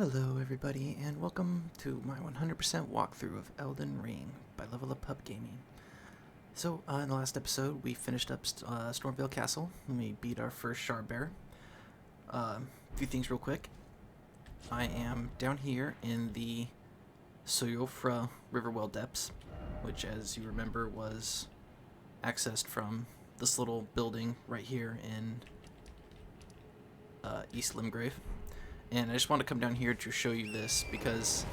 Hello everybody, and welcome to my 100% walkthrough of Elden Ring by Level Up Pub Gaming. So, in the last episode, we finished up Stormvale Castle, and we beat our first Shard Bear. A few things real quick. I am down here in the Soyofra Riverwell Depths, which, as you remember, was accessed from this little building right here in East Limgrave. And I just want to come down here to show you this because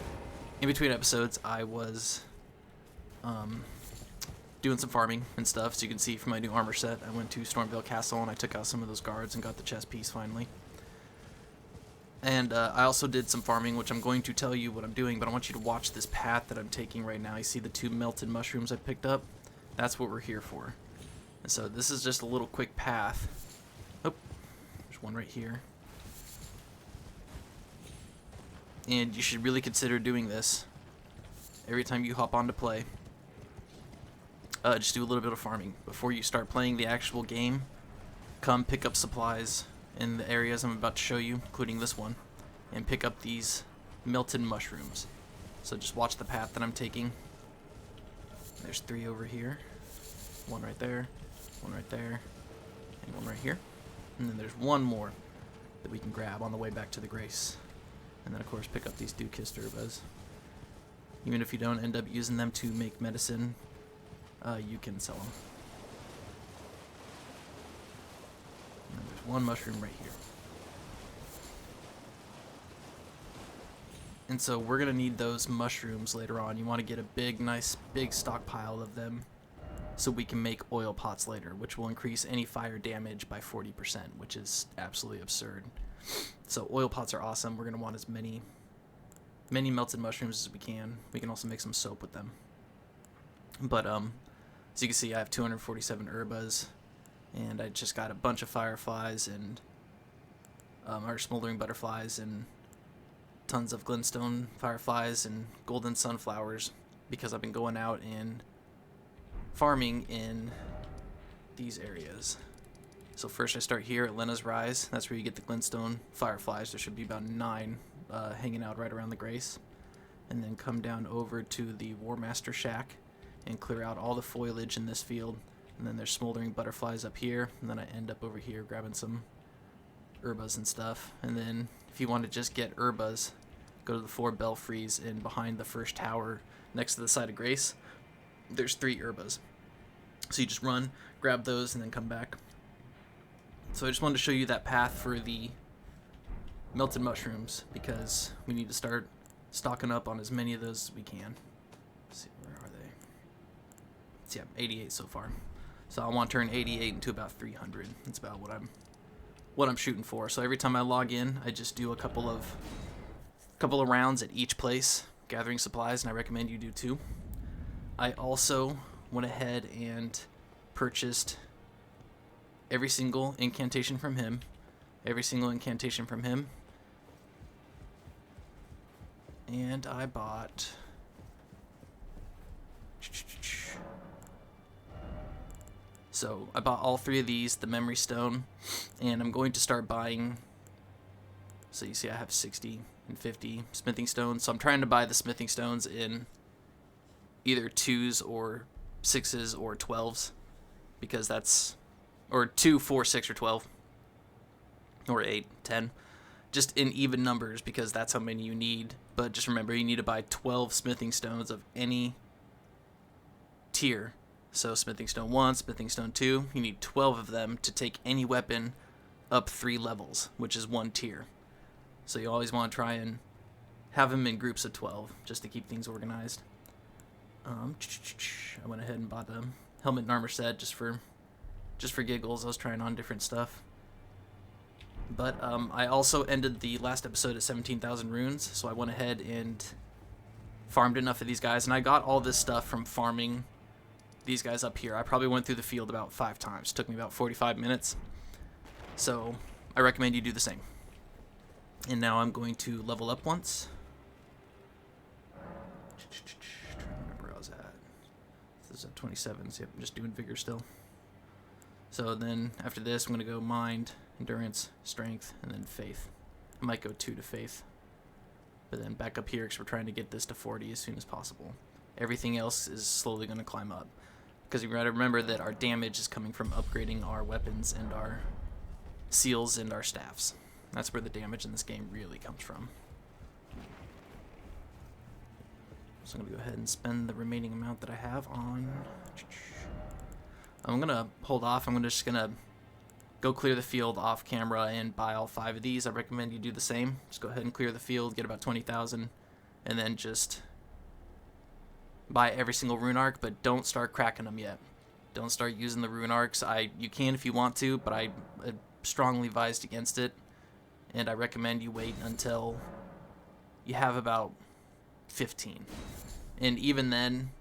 in between episodes I was doing some farming and stuff. So you can see from my new armor set, I went to Stormvale Castle and I took out some of those guards and got the chest piece finally. And I also did some farming, which I'm going to tell you what I'm doing, but I want you to watch this path that I'm taking right now. You see the 2 melted mushrooms I picked up? That's what we're here for. And so this is just a little quick path. Oh, there's one right here. And you should really consider doing this every time you hop on to play. Just do a little bit of farming before you start playing the actual game. Come pick up supplies in the areas I'm about to show you, including this one, and pick up these melted mushrooms. So just watch the path that I'm taking. There's 3 over here, 1 right there, 1 right there, and 1 right here. And then there's 1 more that we can grab on the way back to the Grace. And then, of course, pick up these Dew-Kissed Herbas. Even if you don't end up using them to make medicine, you can sell them. And there's 1 mushroom right here. And so we're going to need those mushrooms later on. You want to get a big, nice, big stockpile of them so we can make oil pots later, which will increase any fire damage by 40%, which is absolutely absurd. So oil pots are awesome. We're going to want as many melted mushrooms as we can. We can also make some soap with them. But as you can see, I have 247 herbas, and I just got a bunch of fireflies and our smoldering butterflies and tons of glintstone fireflies and golden sunflowers because I've been going out and farming in these areas. So first I start here at Lena's Rise. That's where you get the glintstone fireflies. There should be about 9 hanging out right around the Grace. And then come down over to the Warmaster Shack and clear out all the foliage in this field. And then there's smoldering butterflies up here. And then I end up over here grabbing some herbas and stuff. And then if you want to just get herbas, go to the 4 belfries and behind the first tower next to the side of Grace, there's 3 herbas. So you just run, grab those, and then come back. So I just wanted to show you that path for the melted mushrooms because we need to start stocking up on as many of those as we can. Let's see, where are they? So yeah, 88 so far. So I want to turn 88 into about 300. That's about what I'm shooting for. So every time I log in, I just do a couple of rounds at each place, gathering supplies, and I recommend you do too. I also went ahead and purchased every single incantation from him. And I bought... So I bought all 3 of these, the memory stone, and I'm going to start buying... So you see I have 60 and 50 smithing stones. So I'm trying to buy the smithing stones in either 2s or 6s or 12s, because that's... Or 2, 4, 6, or 12. Or 8, 10. Just in even numbers, because that's how many you need. But just remember, you need to buy 12 smithing stones of any tier. So smithing stone 1, smithing stone 2, you need 12 of them to take any weapon up 3 levels, which is 1 tier. So you always want to try and have them in groups of 12, just to keep things organized. I went ahead and bought the helmet and armor set just for giggles. I was trying on different stuff. But I also ended the last episode at 17,000 runes, so I went ahead and farmed enough of these guys, and I got all this stuff from farming these guys up here. I probably went through the field about 5 times. It took me about 45 minutes. So I recommend you do the same. And now I'm going to level up once. Trying to remember where I was at. This is at 27, so yep, I'm just doing vigor still. So then after this, I'm going to go mind, endurance, strength, and then faith. I might go 2 to faith. But then back up here, because we're trying to get this to 40 as soon as possible. Everything else is slowly going to climb up. Because you got to remember that our damage is coming from upgrading our weapons and our seals and our staffs. That's where the damage in this game really comes from. So I'm going to go ahead and spend the remaining amount that I have on... I'm going to hold off. I'm just going to go clear the field off camera and buy all 5 of these. I recommend you do the same. Just go ahead and clear the field, get about 20,000, and then just buy every single rune arc, but don't start cracking them yet. Don't start using the rune arcs. You can if you want to, but I strongly advised against it, and I recommend you wait until you have about 15. And even then,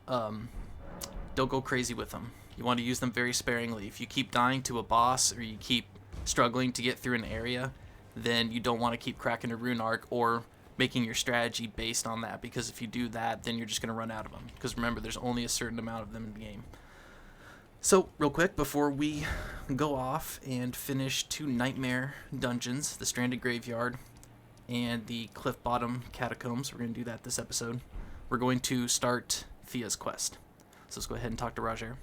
don't go crazy with them. You want to use them very sparingly. If you keep dying to a boss or you keep struggling to get through an area, then you don't want to keep cracking a rune arc or making your strategy based on that, because if you do that, then you're just going to run out of them. Because remember, there's only a certain amount of them in the game. So, real quick, before we go off and finish 2 nightmare dungeons, the Stranded Graveyard and the Cliffbottom Catacombs, we're going to do that this episode, we're going to start Thea's quest. So let's go ahead and talk to Rogier.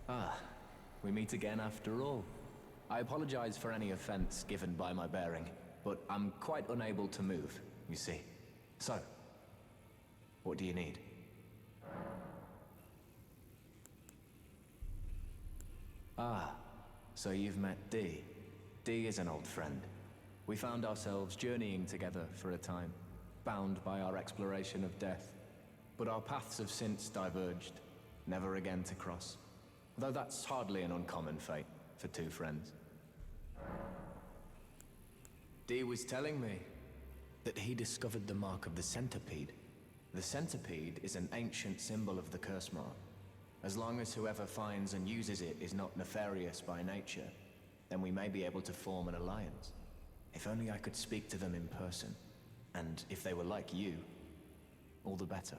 Ah, we meet again after all. I apologize for any offense given by my bearing, but I'm quite unable to move, you see. So, what do you need? Ah, so you've met Dee. Dee is an old friend. We found ourselves journeying together for a time, bound by our exploration of death. But our paths have since diverged, never again to cross. Though that's hardly an uncommon fate for 2 friends. Dee was telling me that he discovered the mark of the centipede. The centipede is an ancient symbol of the curse mark. As long as whoever finds and uses it is not nefarious by nature, then we may be able to form an alliance. If only I could speak to them in person. And if they were like you, all the better.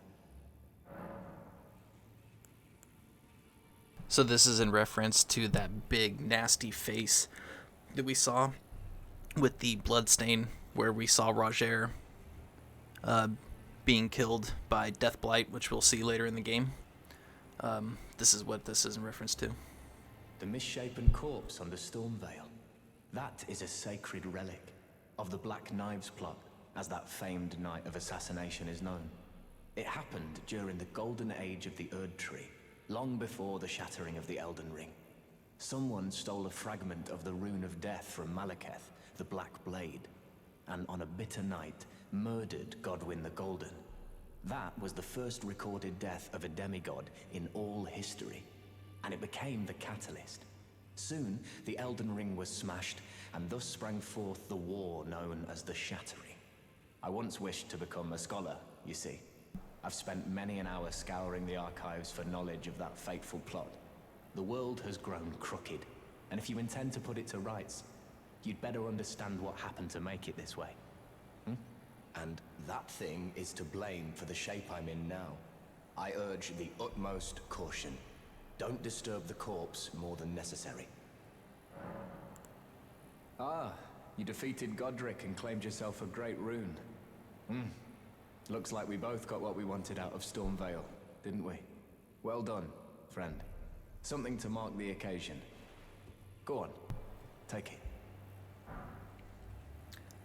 So this is in reference to that big nasty face that we saw with the bloodstain, where we saw Rogier being killed by Deathblight, which we'll see later in the game. This is what this is in reference to. The misshapen corpse on the Stormveil. That is a sacred relic of the Black Knives plot, as that famed night of assassination is known. It happened during the golden age of the Erdtree, long before the shattering of the Elden Ring. Someone stole a fragment of the Rune of Death from Malekith, the Black Blade, and on a bitter night, murdered Godwyn the Golden. That was the first recorded death of a demigod in all history, and it became the catalyst. Soon, the Elden Ring was smashed, and thus sprang forth the war known as the Shattering. I once wished to become a scholar, you see. I've spent many an hour scouring the archives for knowledge of that fateful plot. The world has grown crooked, and if you intend to put it to rights, you'd better understand what happened to make it this way. And that thing is to blame for the shape I'm in now. I urge the utmost caution. Don't disturb the corpse more than necessary. Ah, you defeated Godric and claimed yourself a great rune. Looks like we both got what we wanted out of Stormveil, didn't we? Well done, friend. Something to mark the occasion. Go on, take it.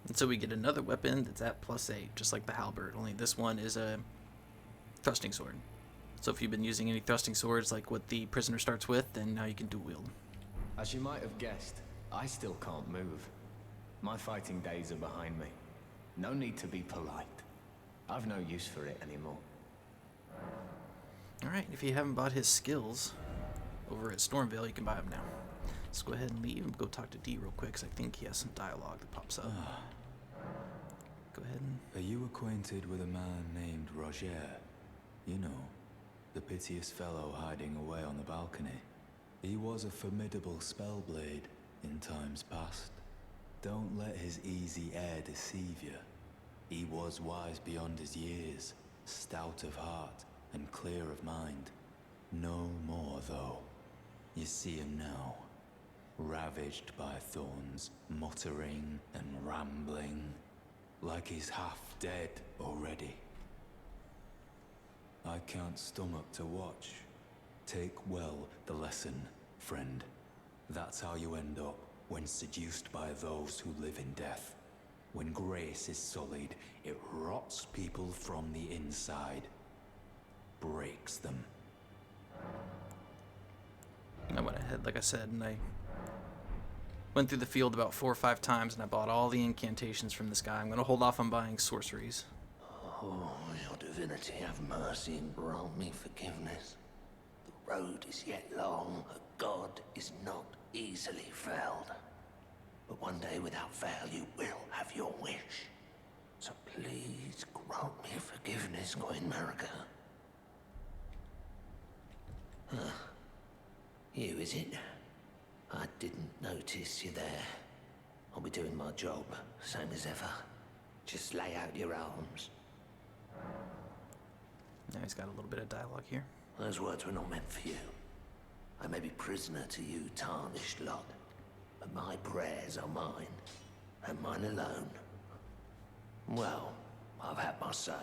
And so we get another weapon that's at +8, just like the halberd, only this one is a thrusting sword. So if you've been using any thrusting swords like what the prisoner starts with, then now you can dual wield. As you might have guessed, I still can't move. My fighting days are behind me. No need to be polite. I've no use for it anymore. Alright, if you haven't bought his skills over at Stormveil, you can buy them now. Let's go ahead and leave and go talk to Dee real quick, because I think he has some dialogue that pops up. Go ahead and... Are you acquainted with a man named Rogier? You know, the piteous fellow hiding away on the balcony. He was a formidable spellblade in times past. Don't let his easy air deceive you. He was wise beyond his years, stout of heart and clear of mind. No more, though. You see him now, ravaged by thorns, muttering and rambling. like he's half dead already. I can't stomach to watch. Take well the lesson, friend. That's how you end up when seduced by those who live in death. When grace is sullied, it rots people from the inside. Breaks them. I went ahead, like I said, and I went through the field about 4 or 5 times, and I bought all the incantations from this guy. I'm going to hold off on buying sorceries. Oh, your divinity, have mercy and grant me forgiveness. The road is yet long, a god is not easily felled. But one day without fail you will have your wish. So please grant me forgiveness, Queen Marika. Huh. You, is it? I didn't notice you there. I'll be doing my job, same as ever. Just lay out your arms. Now he's got a little bit of dialogue here. Those words were not meant for you. I may be prisoner to you, tarnished lot, but my prayers are mine, and mine alone. Well, I've had my say.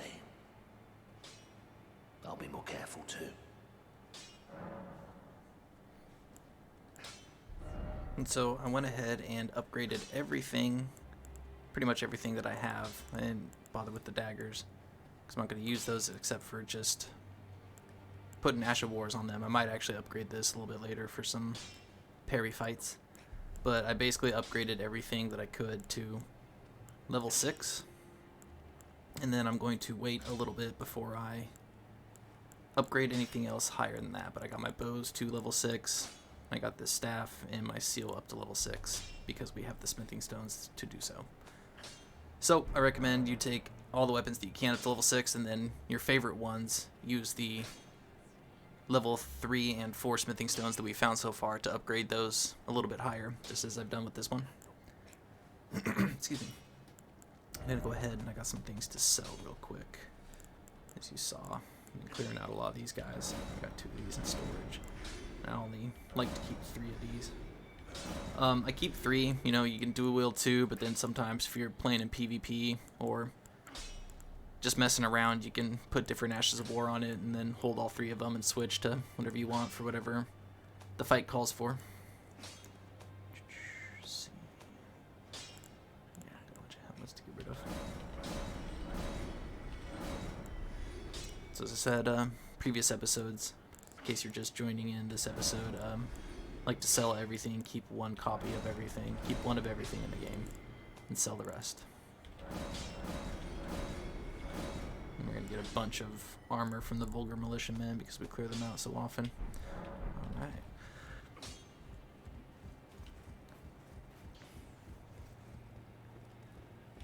I'll be more careful too. And so I went ahead and upgraded everything, pretty much everything that I have. I didn't bother with the daggers, because I'm not going to use those except for just putting Ash of Wars on them. I might actually upgrade this a little bit later for some parry fights. But I basically upgraded everything that I could to level 6. And then I'm going to wait a little bit before I upgrade anything else higher than that. But I got my bows to level 6. I got this staff and my seal up to level 6 because we have the smithing stones to do so. So I recommend you take all the weapons that you can up to level 6, and then your favorite ones, use the level 3 and 4 smithing stones that we found so far to upgrade those a little bit higher, just as I've done with this one. Excuse me. I'm going to go ahead and I got some things to sell real quick. As you saw, I've been clearing out a lot of these guys. I got 2 of these in storage. I only like to keep 3 of these. I keep 3, you know, you can dual wield 2, but then sometimes if you're playing in PvP or just messing around, you can put different Ashes of War on it and then hold all 3 of them and switch to whatever you want for whatever the fight calls for. Let's see. Yeah, got a bunch of helmets to get rid of. So as I said, previous episodes, in case you're just joining in this episode, I like to sell everything, keep 1 copy of everything, keep 1 of everything in the game, and sell the rest. And we're going to get a bunch of armor from the Vulgar Militiamen because we clear them out so often. Alright.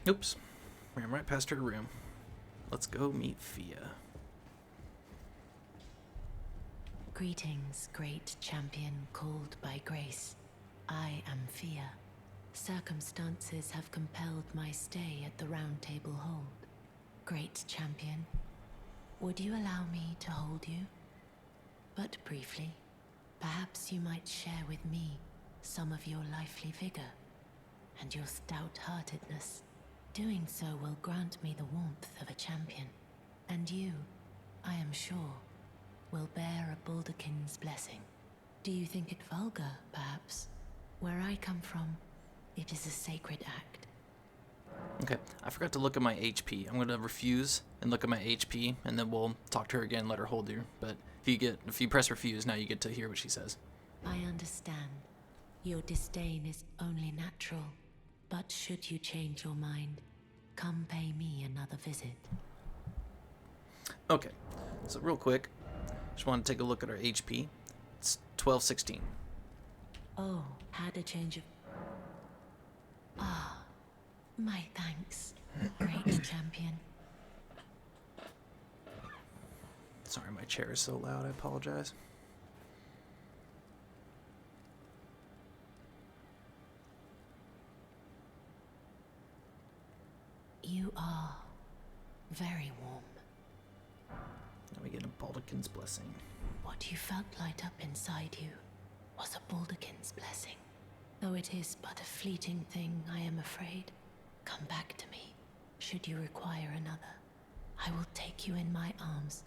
Oops. Ran right past her room. Let's go meet Fia. Greetings, great champion called by grace. I am Fia. Circumstances have compelled my stay at the Round Table Hold. Great champion, would you allow me to hold you? But briefly, perhaps you might share with me some of your lively vigor and your stout-heartedness. Doing so will grant me the warmth of a champion, and you, I am sure, will bear a Baldakin's blessing. Do you think it vulgar, perhaps? Where I come from, it is a sacred act. Okay, I forgot to look at my HP. I'm going to refuse and look at my HP, and then we'll talk to her again, let her hold you. But if you press refuse, now you get to hear what she says. I understand. Your disdain is only natural, but should you change your mind, come pay me another visit. Okay, so real quick, just want to take a look at our HP. It's 1216. Oh, had a change of... Ah, my thanks, great champion. Sorry, my chair is so loud, I apologize. You are very warm. Now we get a Baldakin's blessing. What you felt light up inside you was a Baldakin's blessing. Though it is but a fleeting thing, I am afraid. Come back to me. should you require another, I will take you in my arms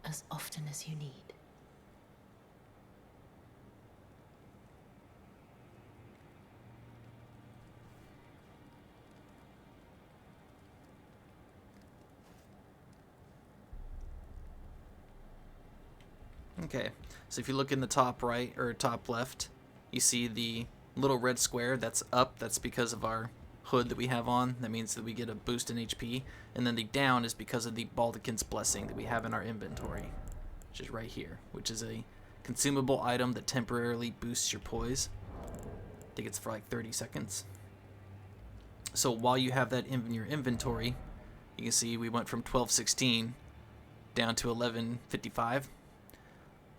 as often as you need. Okay, so if you look in the top right or top left, you see the little red square that's up. That's because of our hood that we have on. That means that we get a boost in HP. And then the down is because of the Baldachin's Blessing that we have in our inventory, which is right here, which is a consumable item that temporarily boosts your poise. I think it's for like 30 seconds. So while you have that in your inventory, you can see we went from 1216 down to 1155.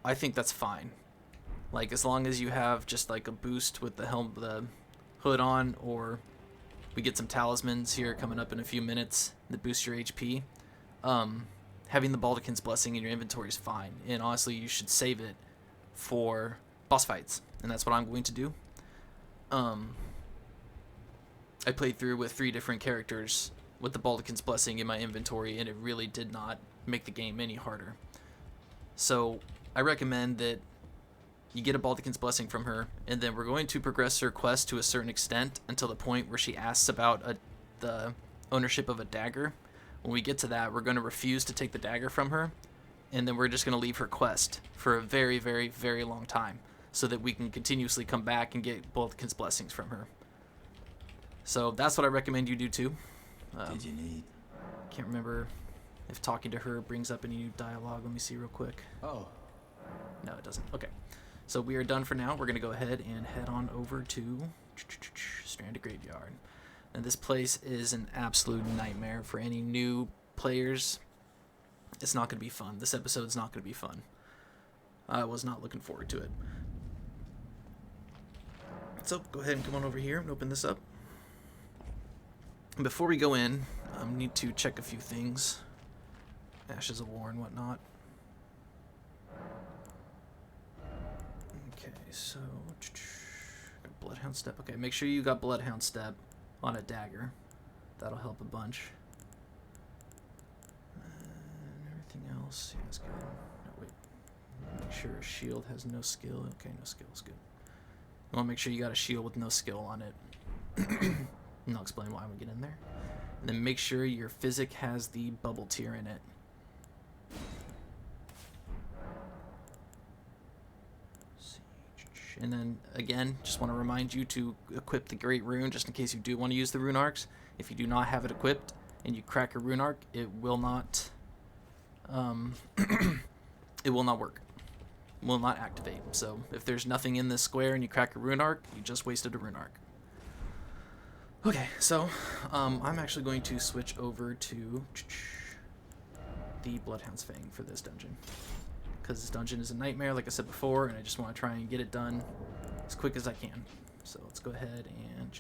I think that's fine. Like, as long as you have just like a boost with the hood on, or we get some talismans here coming up in a few minutes that boost your HP. Having the Baldachin's Blessing in your inventory is fine, and honestly, you should save it for boss fights, and that's what I'm going to do. I played through with 3 different characters with the Baldachin's Blessing in my inventory, and it really did not make the game any harder. So I recommend that you get a Baldachin's Blessing from her, and then we're going to progress her quest to a certain extent until the point where she asks about the ownership of a dagger. When we get to that, we're going to refuse to take the dagger from her, and then we're just going to leave her quest for a very, very, very long time so that we can continuously come back and get Baldachin's Blessings from her. So that's what I recommend you do too. Did you need? Can't remember if talking to her brings up any new dialogue. Let me see real quick. Oh, No, it doesn't. Okay. So we are done for now. We're going to go ahead and head on over to Stranded Graveyard. And this place is an absolute nightmare for any new players. It's not going to be fun. This episode's not going to be fun. I was not looking forward to it. So go ahead and come on over here and open this up. Before we go in, I need to check a few things. Ashes of War and whatnot. Okay, so Bloodhound Step. Okay, make sure you got Bloodhound Step on a dagger. That'll help a bunch. And everything else, yeah, it's good. No, wait. Make sure a shield has no skill. Okay, no skill is good. You want to make sure you got a shield with no skill on it. And I'll explain why when we get in there. And then make sure your physic has the bubble tier in it. And then, again, just want to remind you to equip the Great Rune, just in case you do want to use the Rune Arcs. If you do not have it equipped, and you crack a Rune Arc, it will not, it will not work. It will not activate. So, if there's nothing in this square and you crack a Rune Arc, you just wasted a Rune Arc. Okay, so, I'm actually going to switch over to the Bloodhound's Fang for this dungeon. Because this dungeon is a nightmare, like I said before, and I just want to try and get it done as quick as I can. So let's go ahead and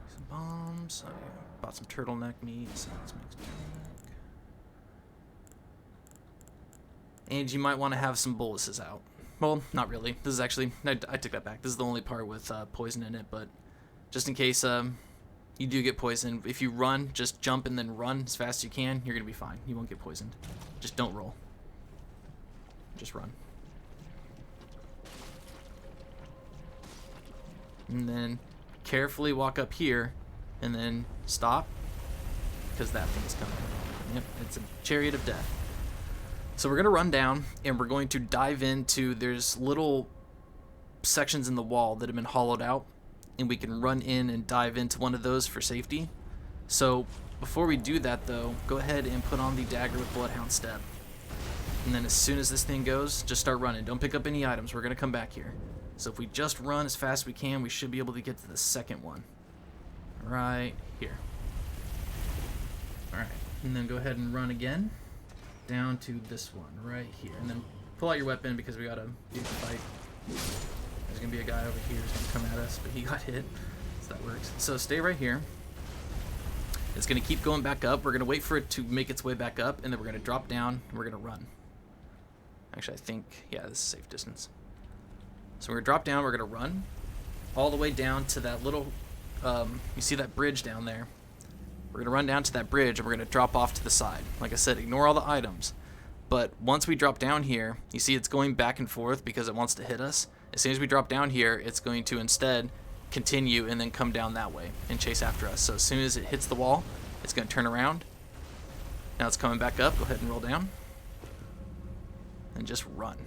some bombs. I bought some turtleneck meat, so let's make some turtleneck. And you might want to have some boluses out. Well, not really. This is actually, I took that back. This is the only part with poison in it, but just in case you do get poisoned, if you run, just jump and then run as fast as you can, you're going to be fine. You won't get poisoned. Just don't roll. Just run. And then carefully walk up here and then stop, because that thing is coming. Yep, it's a chariot of death. So we're going to run down and we're going to dive into, there's little sections in the wall that have been hollowed out, and we can run in and dive into one of those for safety. So before we do that though, go ahead and put on the dagger with Bloodhound Step. And then as soon as this thing goes, just start running. Don't pick up any items. We're going to come back here. So if we just run as fast as we can, we should be able to get to the second one. Right here. Alright, and then go ahead and run again down to this one right here. And then pull out your weapon because we got to do the fight. There's going to be a guy over here who's going to come at us, but he got hit, so that works. So stay right here. It's going to keep going back up. We're going to wait for it to make its way back up, and then we're going to drop down, and we're going to run. Actually, I think, yeah, this is safe distance. So we're going to drop down, we're going to run, all the way down to that little, you see that bridge down there? We're going to run down to that bridge and we're going to drop off to the side. Like I said, ignore all the items. But once we drop down here, you see it's going back and forth because it wants to hit us. As soon as we drop down here, it's going to instead continue and then come down that way and chase after us. So as soon as it hits the wall, it's going to turn around. Now it's coming back up. Go ahead and roll down. And just run.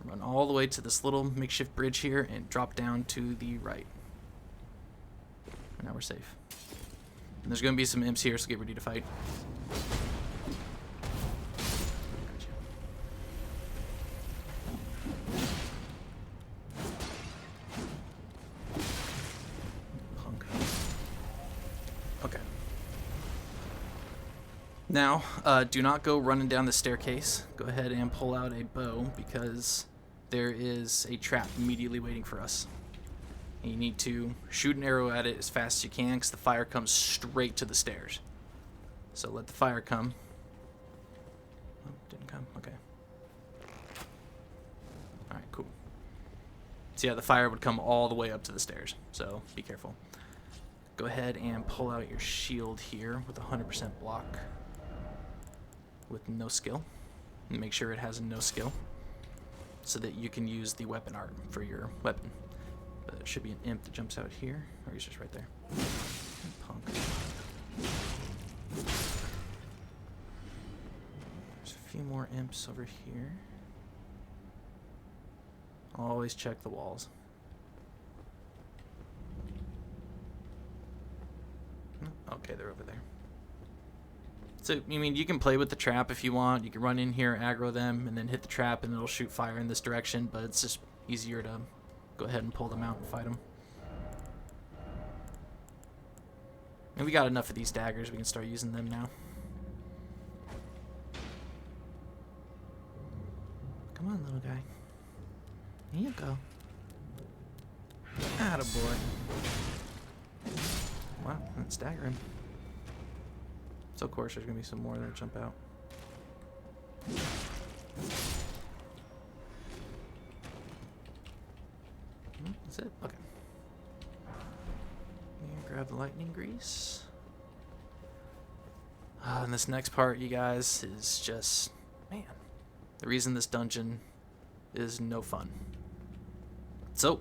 Run all the way to this little makeshift bridge here and drop down to the right. And now we're safe. And there's going to be some imps here, so get ready to fight. Okay. Now, do not go running down the staircase. Go ahead and pull out a bow because there is a trap immediately waiting for us. And you need to shoot an arrow at it as fast as you can because the fire comes straight to the stairs. So let the fire come. Oh, didn't come. Okay. Alright, cool. So yeah, the fire would come all the way up to the stairs. So be careful. Go ahead and pull out your shield here with 100% block. With no skill. And make sure it has no skill. So that you can use the weapon art for your weapon. But there should be an imp that jumps out here. Or he's just right there. Punk. There's a few more imps over here. Always check the walls. Okay, they're over there. So, I mean, you can play with the trap if you want. You can run in here, aggro them, and then hit the trap, and it'll shoot fire in this direction. But it's just easier to go ahead and pull them out and fight them. And we got enough of these daggers. We can start using them now. Come on, little guy. Here you go. Attaboy. Wow, that's staggering. So of course there's going to be some more that jump out. That's it? Okay. Grab the lightning grease. And this next part, you guys, is just, man, the reason this dungeon is no fun. So,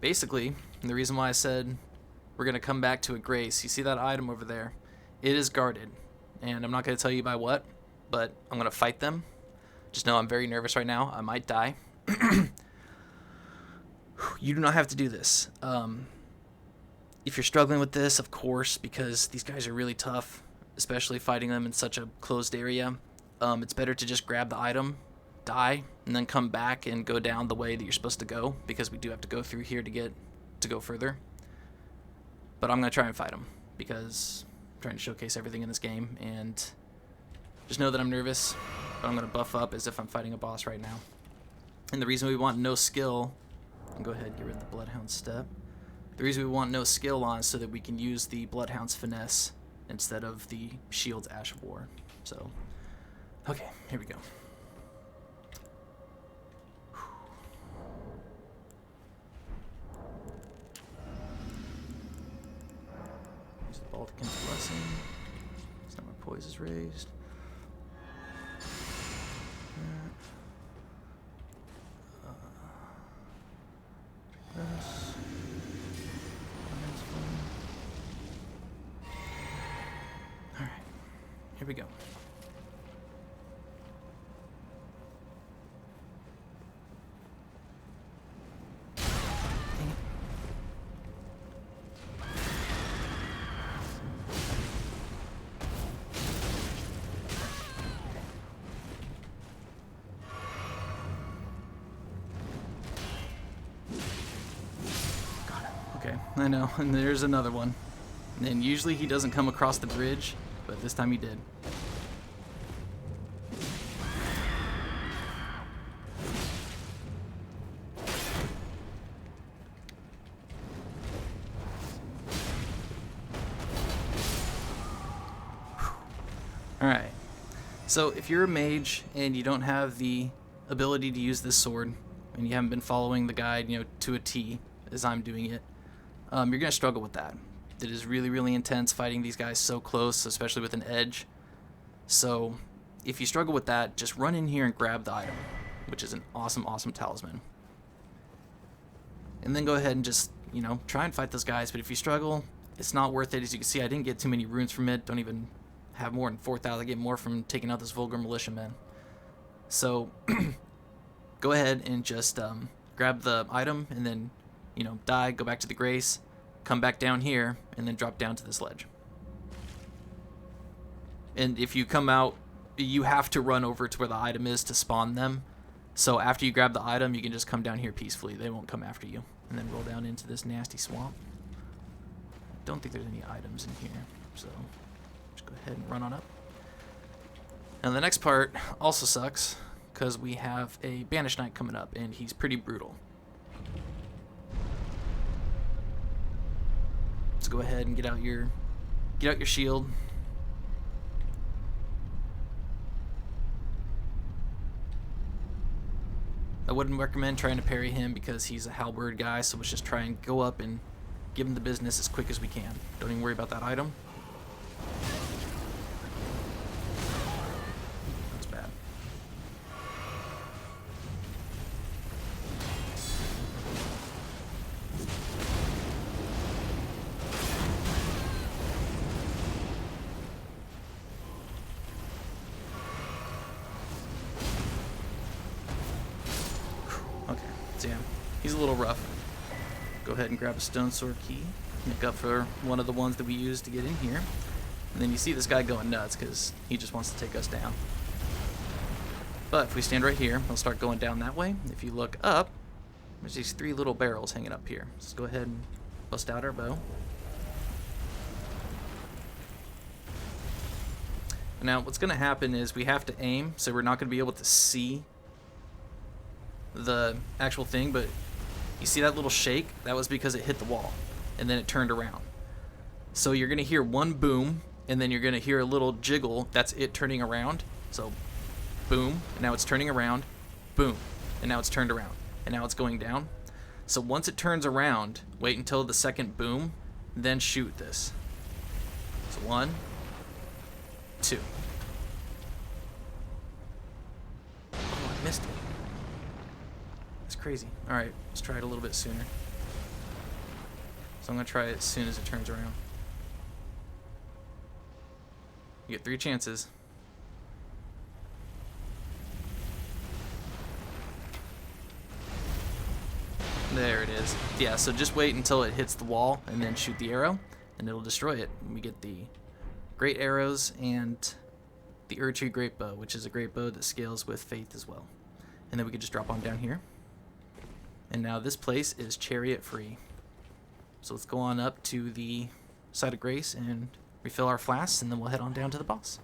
basically, the reason why I said we're going to come back to a grace, you see that item over there? It is guarded, and I'm not going to tell you by what, but I'm going to fight them. Just know I'm very nervous right now. I might die. You do not have to do this. If you're struggling with this, of course, because these guys are really tough, especially fighting them in such a closed area, it's better to just grab the item, die, and then come back and go down the way that you're supposed to go, because we do have to go through here to go further. But I'm going to try and fight them, because I'm trying to showcase everything in this game, and just know that I'm nervous, but I'm going to buff up as if I'm fighting a boss right now. And the reason we want no skill, I'll go ahead and get rid of the Bloodhound step. The reason we want no skill on is so that we can use the Bloodhound's finesse instead of the Shield's Ash of War. So, okay, here we go. Use the Baldachin's Blessing. So now my poise is raised. Here we go. Dang it. Got it. Okay, I know. And there's another one. And usually he doesn't come across the bridge, but this time he did. Alright, so if you're a mage and you don't have the ability to use this sword, and you haven't been following the guide, to a T as I'm doing it, you're going to struggle with that. It is really, really intense fighting these guys so close, especially with an edge. So if you struggle with that, just run in here and grab the item, which is an awesome, awesome talisman. And then go ahead and just, try and fight those guys. But if you struggle, it's not worth it. As you can see, I didn't get too many runes from it. Don't even have more than 4,000. I get more from taking out this Vulgar Militiaman. So go ahead and just grab the item and then, die, go back to the Grace, come back down here, and then drop down to this ledge. And if you come out, you have to run over to where the item is to spawn them. So after you grab the item, you can just come down here peacefully. They won't come after you. And then roll down into this nasty swamp. Don't think there's any items in here, so just go ahead and run on up. Now the next part also sucks, because we have a Banished Knight coming up, and he's pretty brutal. Let's go ahead and get out your shield. I wouldn't recommend trying to parry him because he's a halberd guy, so let's just try and go up and give him the business as quick as we can. Don't even worry about that item. That's bad. Okay, so yeah, he's a little rough. Go ahead and grab a stone sword key, make up for one of the ones that we used to get in here, and then you see this guy going nuts because he just wants to take us down. But if we stand right here, we'll start going down that way. If you look up, there's these 3 little barrels hanging up here. Let's go ahead and bust out our bow. Now what's going to happen is we have to aim, so we're not going to be able to see the actual thing, but you see that little shake? That was because it hit the wall, and then it turned around. So you're going to hear one boom, and then you're going to hear a little jiggle. That's it turning around. So boom, and now it's turning around. Boom, and now it's turned around. And now it's going down. So once it turns around, wait until the second boom, then shoot this. So 1, 2. Oh, I missed it. Crazy. Alright, let's try it a little bit sooner. So I'm going to try it as soon as it turns around. You get 3 chances. There it is. Yeah, so just wait until it hits the wall and then shoot the arrow, and it'll destroy it. We get the great arrows and the Erdtree great bow, which is a great bow that scales with faith as well. And then we can just drop on down here. And now this place is chariot free. So let's go on up to the site of grace and refill our flasks, and then we'll head on down to the boss.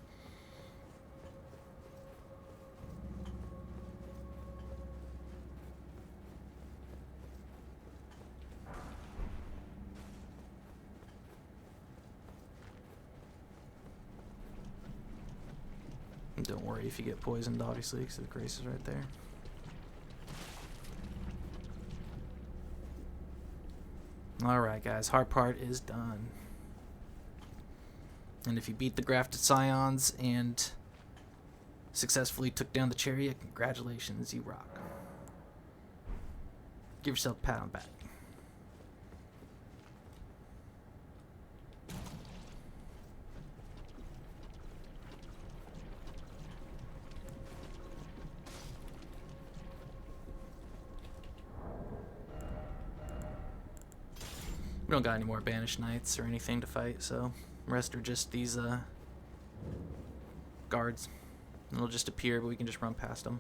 And don't worry if you get poisoned, obviously, because the grace is right there. Alright guys, hard part is done. And if you beat the grafted scions and successfully took down the chariot, congratulations, you rock. Give yourself a pat on the back. We don't got any more Banished Knights or anything to fight, so the rest are just these guards. And they'll just appear, but we can just run past them.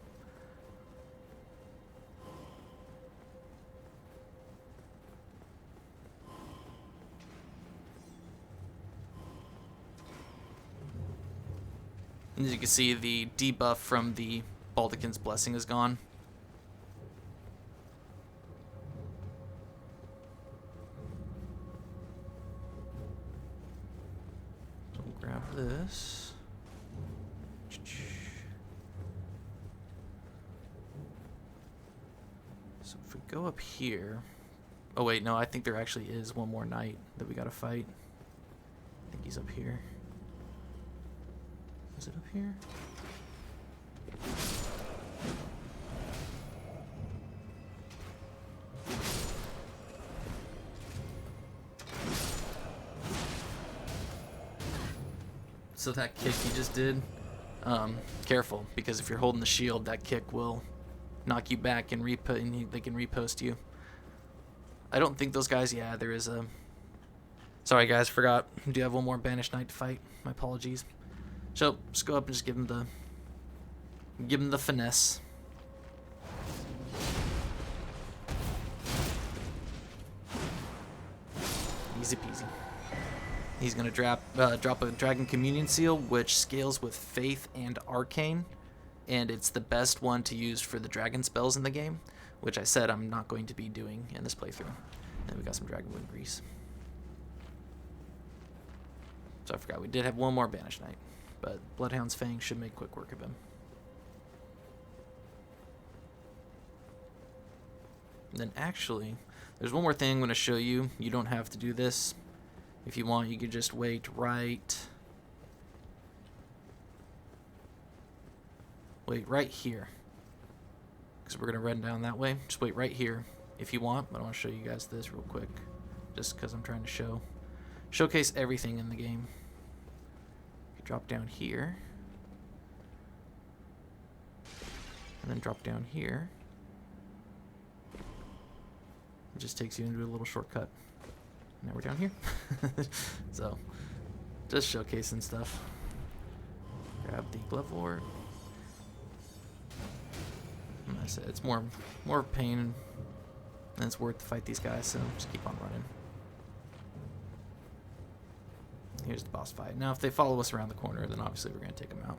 And as you can see, the debuff from the Baldekin's Blessing is gone. Grab this. So if we go up here... Oh wait, no, I think there actually is one more knight that we gotta fight. I think he's up here. Is it up here? So that kick he just did, careful, because if you're holding the shield, that kick will knock you back and they can repost you. I don't think those guys, yeah, there is a... Sorry guys, forgot. We do have one more Banished Knight to fight. My apologies. So, just go up and just give him the finesse. Easy peasy. He's going to drop a Dragon Communion Seal, which scales with Faith and Arcane, and it's the best one to use for the dragon spells in the game, which I said I'm not going to be doing in this playthrough. Then we got some Dragon Wound Grease. So I forgot, we did have one more Banished Knight, but Bloodhound's Fang should make quick work of him. And then actually, there's one more thing I'm going to show you. You don't have to do this. If you want, you could just wait right here. Because we're going to run down that way. Just wait right here if you want. But I want to show you guys this real quick. Just because I'm trying to showcase everything in the game. You drop down here. And then drop down here. It just takes you into a little shortcut. Now we're down here. So, just showcasing stuff. Grab the glove ward. And I said it's more pain than it's worth to fight these guys, so just keep on running. Here's the boss fight. Now if they follow us around the corner, then obviously we're going to take them out.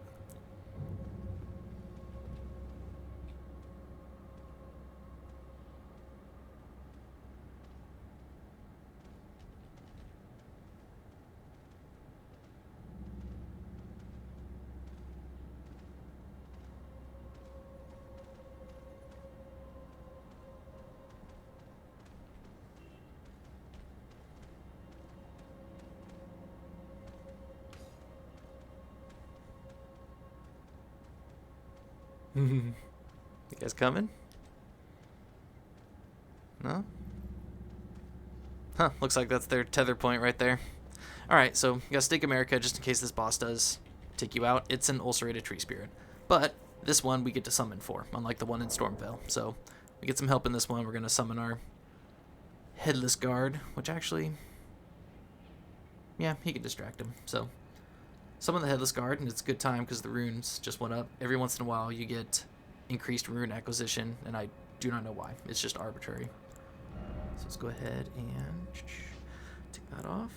You guys coming? No? Huh, looks like that's their tether point right there. Alright, so you gotta stake America just in case this boss does take you out. It's an Ulcerated Tree Spirit. But this one we get to summon for, unlike the one in Stormvale. So we get some help in this one. We're gonna summon our Headless Guard, which actually... yeah, he can distract him, so... Summon the Headless Guard, and it's a good time because the runes just went up. Every once in a while you get increased rune acquisition, and I do not know why. It's just arbitrary. So let's go ahead and take that off.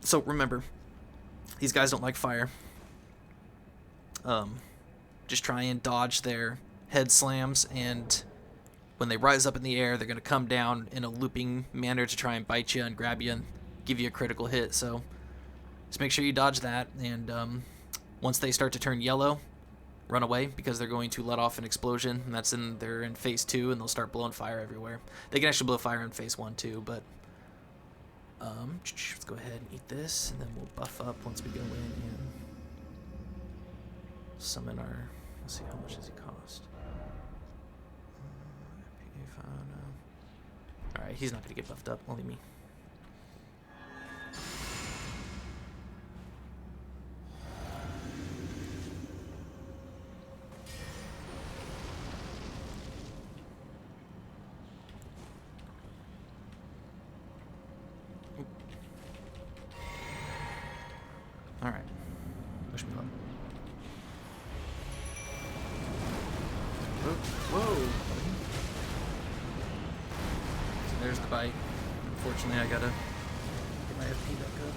So remember, these guys don't like fire. Just try and dodge their head slams, and when they rise up in the air, they're going to come down in a looping manner to try and bite you and grab you and give you a critical hit. So just make sure you dodge that, and once they start to turn yellow, run away, because they're going to let off an explosion, and they're in phase 2, and they'll start blowing fire everywhere. They can actually blow fire in phase 1 too, but let's go ahead and eat this, and then we'll buff up once we go in and summon our... let's see, how much does he cost? Alright, he's not going to get buffed up, only me. Alright. Push me up. Whoa! So there's the bite. Unfortunately, I gotta get my FP back up.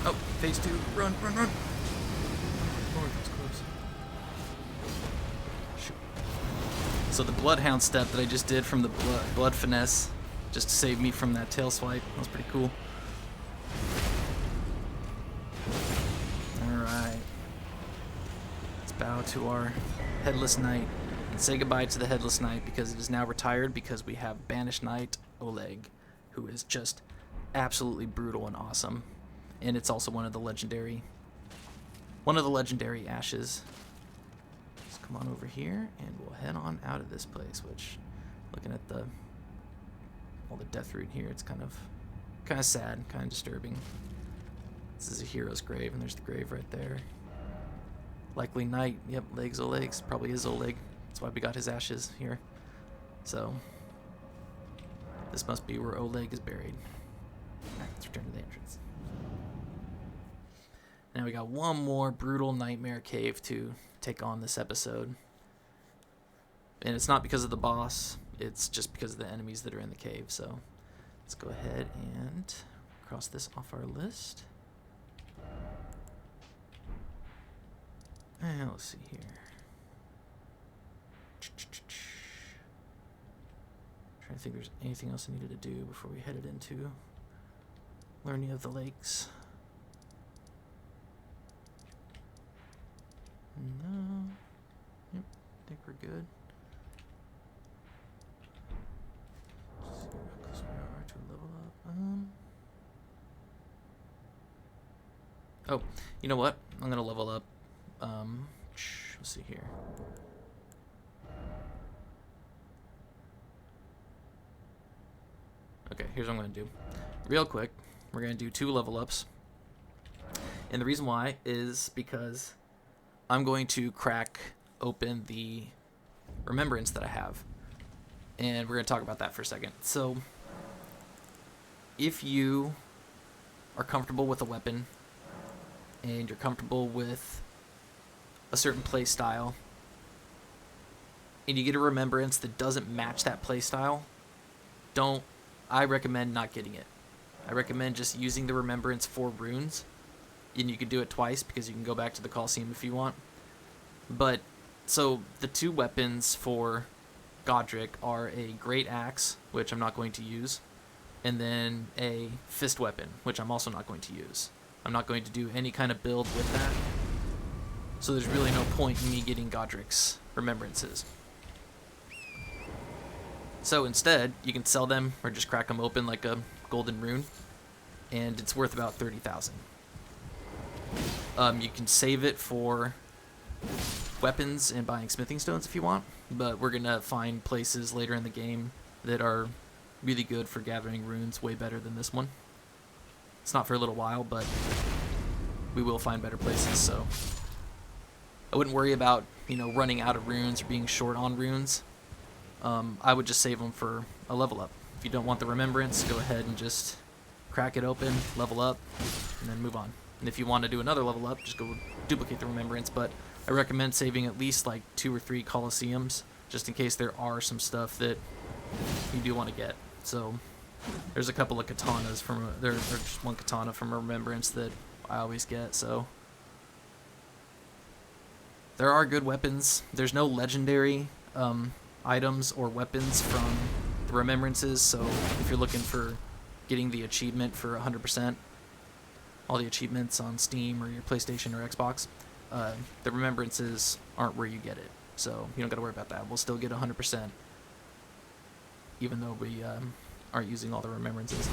Oh, phase 2. Run, run, run. Lord, that's close. So the Bloodhound step that I just did from the blood finesse just to save me from that tail swipe. That was pretty cool. Alright. Let's bow to our Headless Knight and say goodbye to the Headless Knight because it is now retired because we have Banished Knight Oleg, who is just absolutely brutal and awesome. And it's also one of the legendary ashes. Let's come on over here and we'll head on out of this place, which looking at all the Deathroot here, it's kind of sad, kind of disturbing. This is a hero's grave and there's the grave right there. Likely knight, yep, legs Oleg's, probably is Oleg. That's why we got his ashes here. So this must be where Oleg is buried. Alright, let's return to the entrance. Now we got one more brutal nightmare cave to take on this episode. And it's not because of the boss, it's just because of the enemies that are in the cave. So let's go ahead and cross this off our list. And let's see here. Trying to think if there's anything else I needed to do before we headed into Liurnia of the Lakes. No. Yep, I think we're good. Let's see how close we are to level up. Oh, you know what? I'm gonna level up. Let's see here. Okay, here's what I'm gonna do. Real quick, we're gonna do 2 level ups. And the reason why is because I'm going to crack open the remembrance that I have. And we're going to talk about that for a second. So, if you are comfortable with a weapon, and you're comfortable with a certain play style, and you get a remembrance that doesn't match that play style, I recommend not getting it. I recommend just using the remembrance for runes. And you can do it twice because you can go back to the Colosseum if you want. But, so the 2 weapons for Godric are a Great Axe, which I'm not going to use, and then a Fist Weapon, which I'm also not going to use. I'm not going to do any kind of build with that. So there's really no point in me getting Godric's remembrances. So instead, you can sell them or just crack them open like a golden rune, and it's worth about 30,000. You can save it for weapons and buying smithing stones if you want, but we're gonna find places later in the game that are really good for gathering runes, way better than this one. It's not for a little while, but we will find better places, so I wouldn't worry about, running out of runes or being short on runes. I would just save them for a level up. If you don't want the remembrance, go ahead and just crack it open, level up, and then move on. And if you want to do another level up, just go duplicate the remembrance, but I recommend saving at least like 2 or 3 Colosseums, just in case there are some stuff that you do want to get. So there's a couple of katanas there's just 1 katana from a remembrance that I always get, so there are good weapons. There's no legendary items or weapons from the remembrances, so if you're looking for getting the achievement for 100%, all the achievements on Steam or your PlayStation or Xbox, the remembrances aren't where you get it. So you don't got to worry about that. We'll still get 100%, even though we aren't using all the remembrances.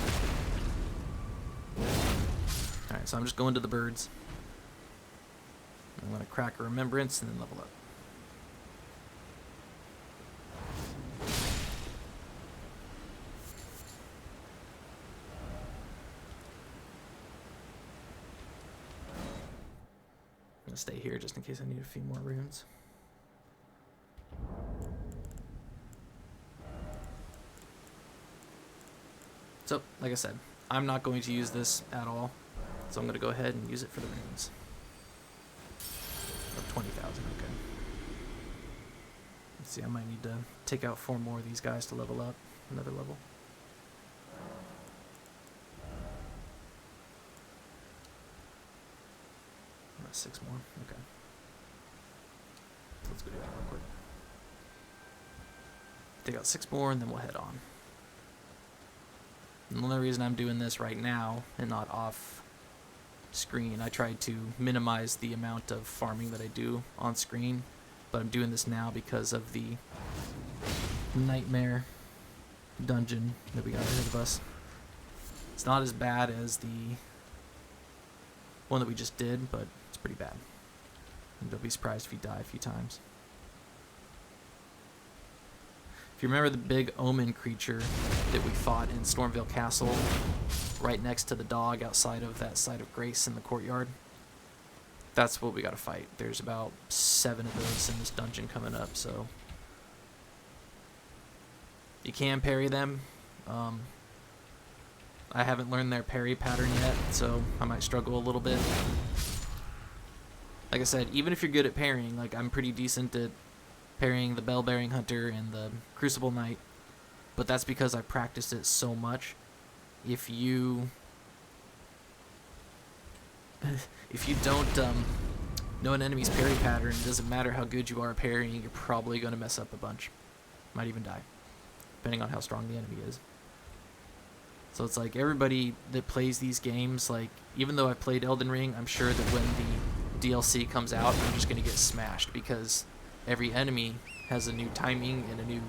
Alright, so I'm just going to the birds. I'm going to crack a remembrance and then level up. Stay here just in case I need a few more runes. So, like I said, I'm not going to use this at all, so I'm going to go ahead and use it for the runes. Of 20,000, okay. Let's see, I might need to take out 4 more of these guys to level up another level. That's 6 more. Okay. Let's go do that real quick. Take out 6 more, and then we'll head on. And the only reason I'm doing this right now and not off screen, I tried to minimize the amount of farming that I do on screen, but I'm doing this now because of the nightmare dungeon that we got ahead of us. It's not as bad as the one that we just did, but it's pretty bad. And don't be surprised if you die a few times. If you remember the big omen creature that we fought in Stormvale Castle, right next to the dog outside of that site of grace in the courtyard, that's what we gotta fight. There's about 7 of those in this dungeon coming up, so you can parry them. I haven't learned their parry pattern yet, so I might struggle a little bit. Like I said, even if you're good at parrying, like I'm pretty decent at parrying the Bell-Bearing Hunter and the Crucible Knight, but that's because I practiced it so much. If you don't know an enemy's parry pattern, it doesn't matter how good you are at parrying, you're probably going to mess up a bunch. Might even die, depending on how strong the enemy is. So it's like everybody that plays these games, like even though I played Elden Ring, I'm sure that when the DLC comes out, I'm just going to get smashed because every enemy has a new timing and a new,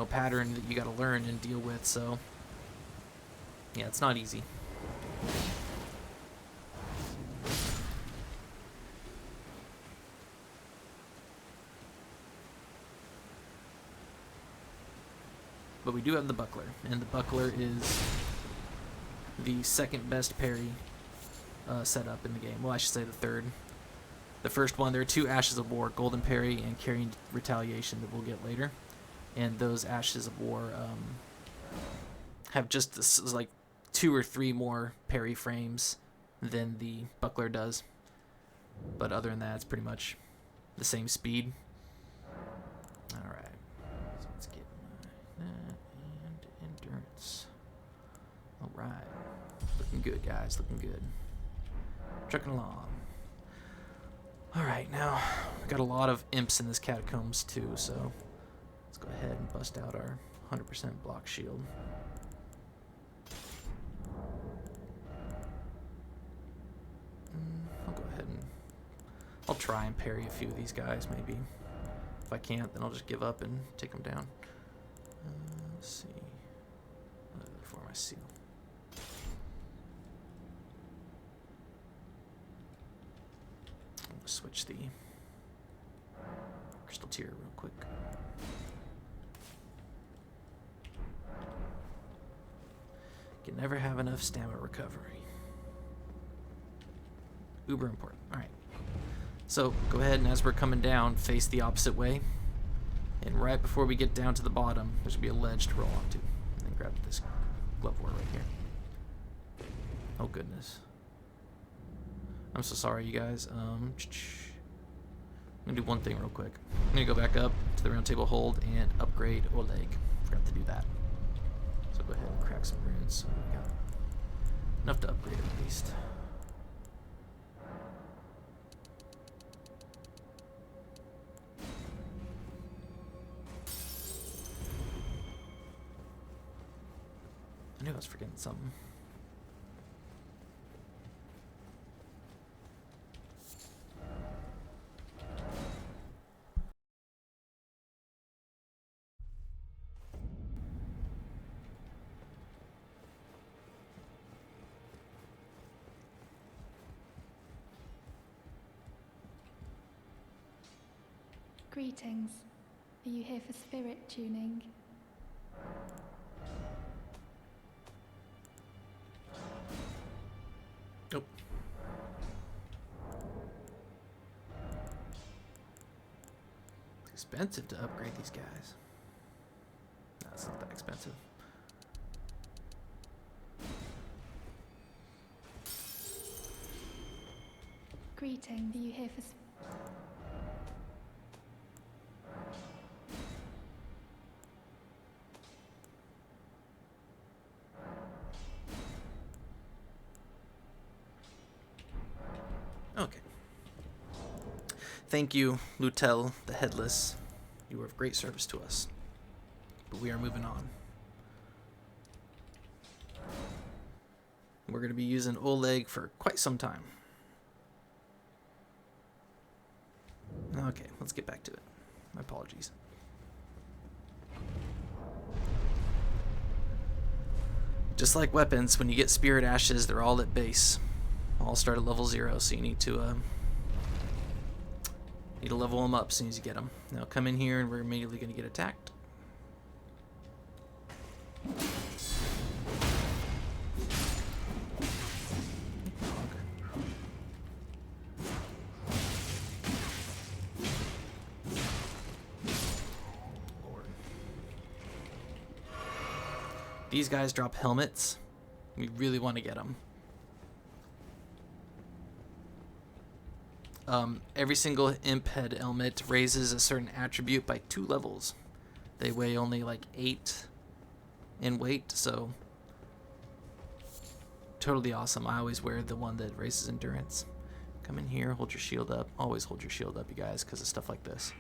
pattern that you got to learn and deal with. So yeah, it's not easy. But we do have the Buckler, and the Buckler is the second best parry setup in the game. Well, I should say the third. The first one, there are 2 Ashes of War, Golden Parry and Carrying Retaliation that we'll get later. And those Ashes of War have just this, like 2 or 3 more parry frames than the Buckler does. But other than that, it's pretty much the same speed. Alright. So let's get that and endurance. Alright. Looking good, guys. Looking good. Trucking along. Alright, now we got a lot of imps in this Catacombs too, so let's go ahead and bust out our 100% block shield. I'll go ahead and I'll try and parry a few of these guys, maybe. If I can't, then I'll just give up and take them down. Let's see. For my seal. I'll switch the crystal tier real quick. Can never have enough stamina recovery. Uber important. Alright. So, go ahead and as we're coming down, face the opposite way. And right before we get down to the bottom, there's going to be a ledge to roll onto. And then grab this glove wart right here. Oh, goodness. I'm so sorry, you guys. I'm going to do one thing real quick. I'm going to go back up to the round table hold and upgrade Oleg. Forgot to do that. So go ahead and crack some runes so we got enough to upgrade at least. I knew I was forgetting something. Greetings. Are you here for spirit tuning? Nope. It's expensive to upgrade these guys. No, it's not that expensive. Greetings. Are you here for Okay. Thank you, Lutel the Headless. You were of great service to us. but we are moving on. We're going to be using Oleg for quite some time. Okay, let's get back to it. My apologies. Just like weapons, when you get Spirit Ashes, they're all at base. All start at level 0, so you need to level them up as soon as you get them. Now come in here and we're immediately going to get attacked. These guys drop helmets. We really want to get them. Every single imp head helmet raises a certain attribute by 2 levels. They weigh only like 8 in weight, so totally awesome. I always wear the one that raises endurance. Come in here, hold your shield up. Always hold your shield up, you guys, because of stuff like this.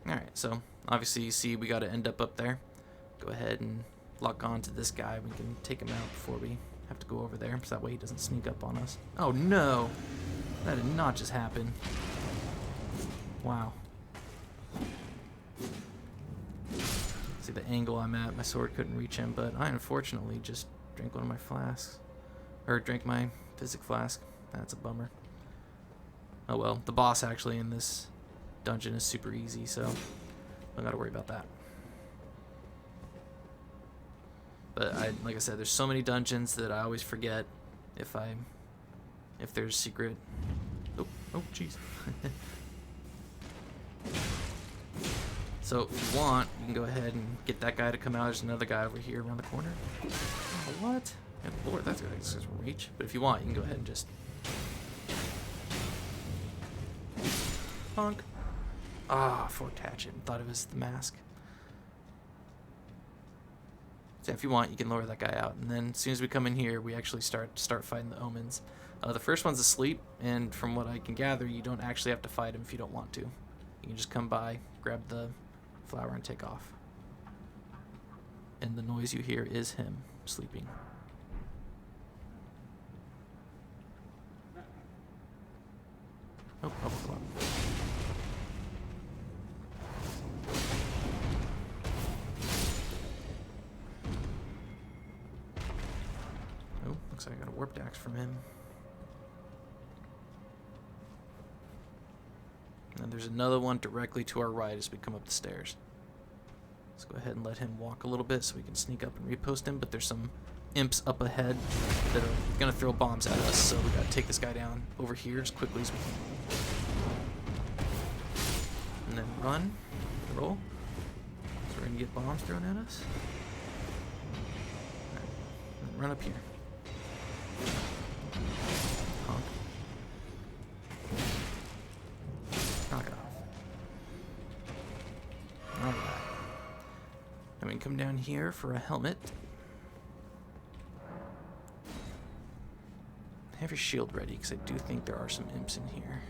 Alright, so obviously you see we got to end up there. Go ahead and lock on to this guy. We can take him out before we have to go over there, so that way he doesn't sneak up on us. Oh no! That did not just happen. Wow. See the angle I'm at, my sword couldn't reach him, but I unfortunately just drank one of my flasks. Or drank my physic flask. That's a bummer. Oh well, the boss actually in this dungeon is super easy, so don't gotta worry about that. But like I said, there's so many dungeons that I always forget if there's secret. Oh jeez. So if you want, you can go ahead and get that guy to come out. There's another guy over here around the corner. Oh, what? And Lord, that's gonna reach. But if you want, you can go ahead and just bonk. Ah, forked hatchet. Thought it was the mask. So if you want, you can lower that guy out, and then as soon as we come in here, we actually start fighting the omens. The first one's asleep, and from what I can gather, you don't actually have to fight him if you don't want to. You can just come by, grab the flower, and take off. And the noise you hear is him sleeping. Oh, come on. Oh, looks like I got a warped axe from him. And there's another one directly to our right as we come up the stairs. Let's go ahead and let him walk a little bit so we can sneak up and repost him, but there's some imps up ahead that are gonna throw bombs at us, so we gotta take this guy down over here as quickly as we can. And then run, roll. So we're gonna get bombs thrown at us. All right. And run up here. Honk. Knock it off. Alright. Then we can come down here for a helmet. Have your shield ready, because I do think there are some imps in here.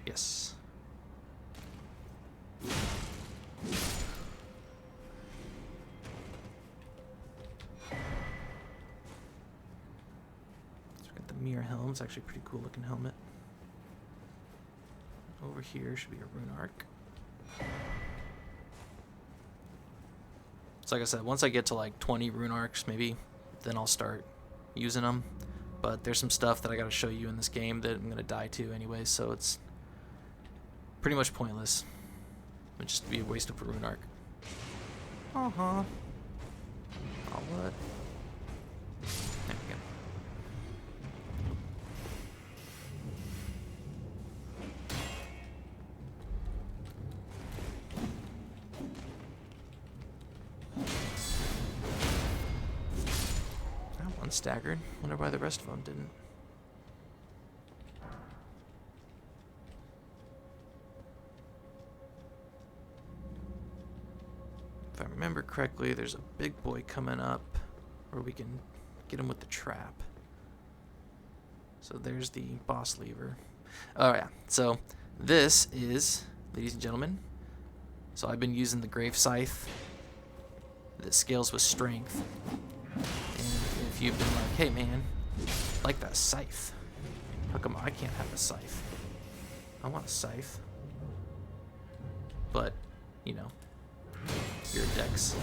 Yes. So we got the mirror helm. It's actually a pretty cool looking helmet. Over here should be a rune arc. So like I said, once I get to like 20 rune arcs maybe, then I'll start using them. But there's some stuff that I gotta show you in this game that I'm gonna die to anyway, so it's pretty much pointless. It would just be a waste of a rune arc. Uh-huh. Oh, what? There we go. one staggered. Wonder why the rest of them didn't. If I remember correctly, there's a big boy coming up where we can get him with the trap. So there's the boss lever. Oh yeah, so this is, ladies and gentlemen, so I've been using the Grave Scythe that scales with strength. And if you've been like, hey man, I like that scythe. How come I can't have a scythe? I want a scythe. But, you know, you're a dex.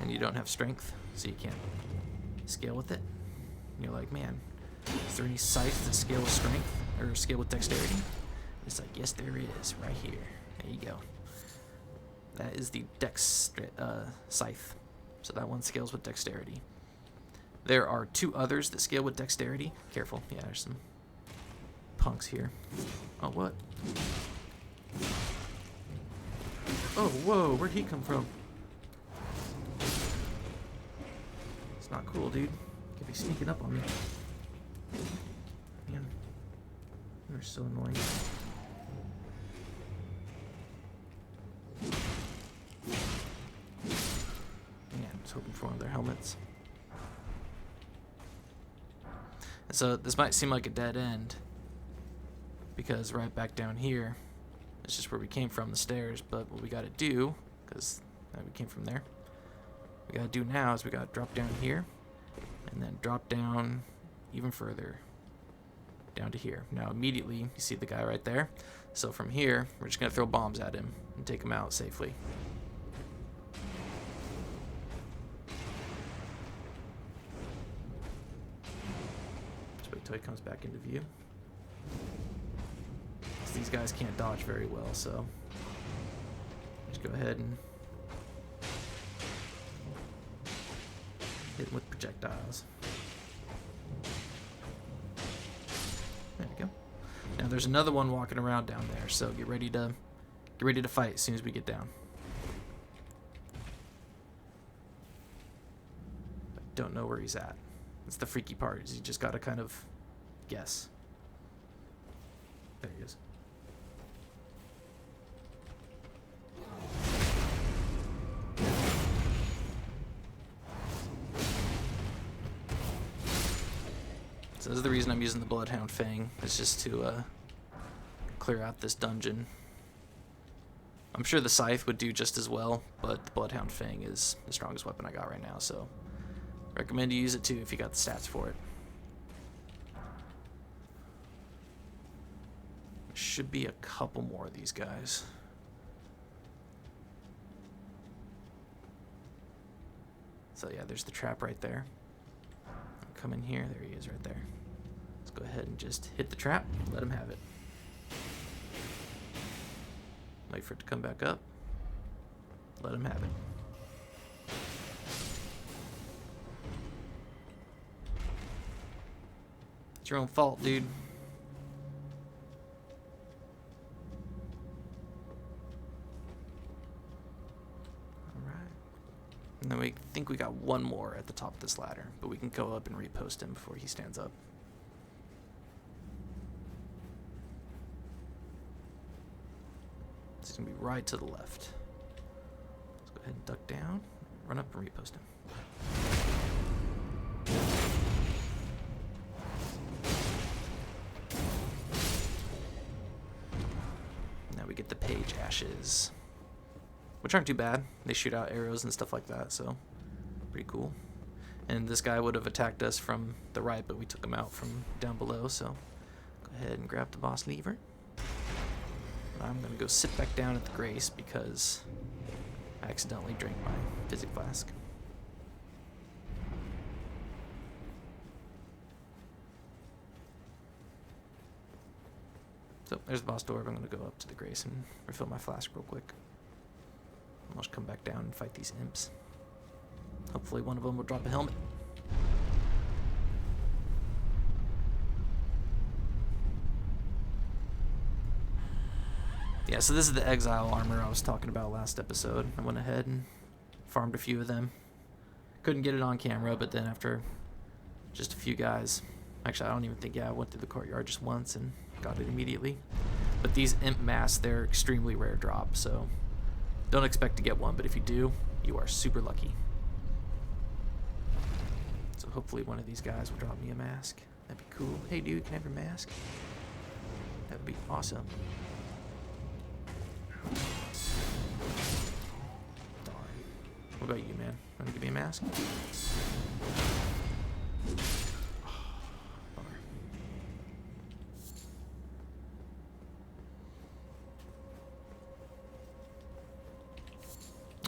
And you don't have strength, so you can't scale with it. And you're like, man, is there any scythes that scale with strength? Or scale with dexterity? It's like, yes there is, right here. There you go. That is the dex scythe. So that one scales with dexterity. There are 2 others that scale with dexterity. Careful, yeah, there's some punks here. Oh, what? Oh, whoa, where'd he come from? It's not cool, dude. Could be sneaking up on me. Man, you're so annoying. Man, I was hoping for one of their helmets. And so this might seem like a dead end, because right back down here, it's just where we came from, the stairs. But what we gotta do, because we came from there, what we gotta do now is we gotta drop down here, and then drop down even further, down to here. Now immediately, you see the guy right there? So from here, we're just gonna throw bombs at him and take him out safely. Just wait till he comes back into view. These guys can't dodge very well, so just go ahead and hit him with projectiles. There we go. Now there's another one walking around down there, so get ready to fight as soon as we get down. I don't know where he's at. That's the freaky part, is you just gotta kind of guess. There he is. So this is the reason I'm using the Bloodhound Fang. It's just to clear out this dungeon. I'm sure the Scythe would do just as well, but the Bloodhound Fang is the strongest weapon I got right now, so recommend you use it too if you got the stats for it. There should be a couple more of these guys. So yeah, there's the trap right there. Come in here. There he is right there. Let's go ahead and just hit the trap. Let him have it. Wait for it to come back up. Let him have it. It's your own fault, dude. And then we think we got one more at the top of this ladder, but we can go up and repost him before he stands up. It's going to be right to the left. Let's go ahead and duck down, run up and repost him. Now we get the Page Ashes, which aren't too bad. They shoot out arrows and stuff like that, so pretty cool. And this guy would have attacked us from the right, but we took him out from down below, so go ahead and grab the boss lever. I'm going to go sit back down at the Grace because I accidentally drank my physic flask. So there's the boss door. I'm going to go up to the Grace and refill my flask real quick. I'll just come back down and fight these imps. Hopefully one of them will drop a helmet. Yeah, so this is the exile armor I was talking about last episode. I went ahead and farmed a few of them. Couldn't get it on camera, but then after just a few guys, actually I don't even think, yeah, I went through the courtyard just once and got it immediately. But these imp masks, they're extremely rare drop, so don't expect to get one, but if you do, you are super lucky. So hopefully one of these guys will drop me a mask. That'd be cool. Hey dude, can I have your mask? That would be awesome. Darn. What about you, man? Want to give me a mask?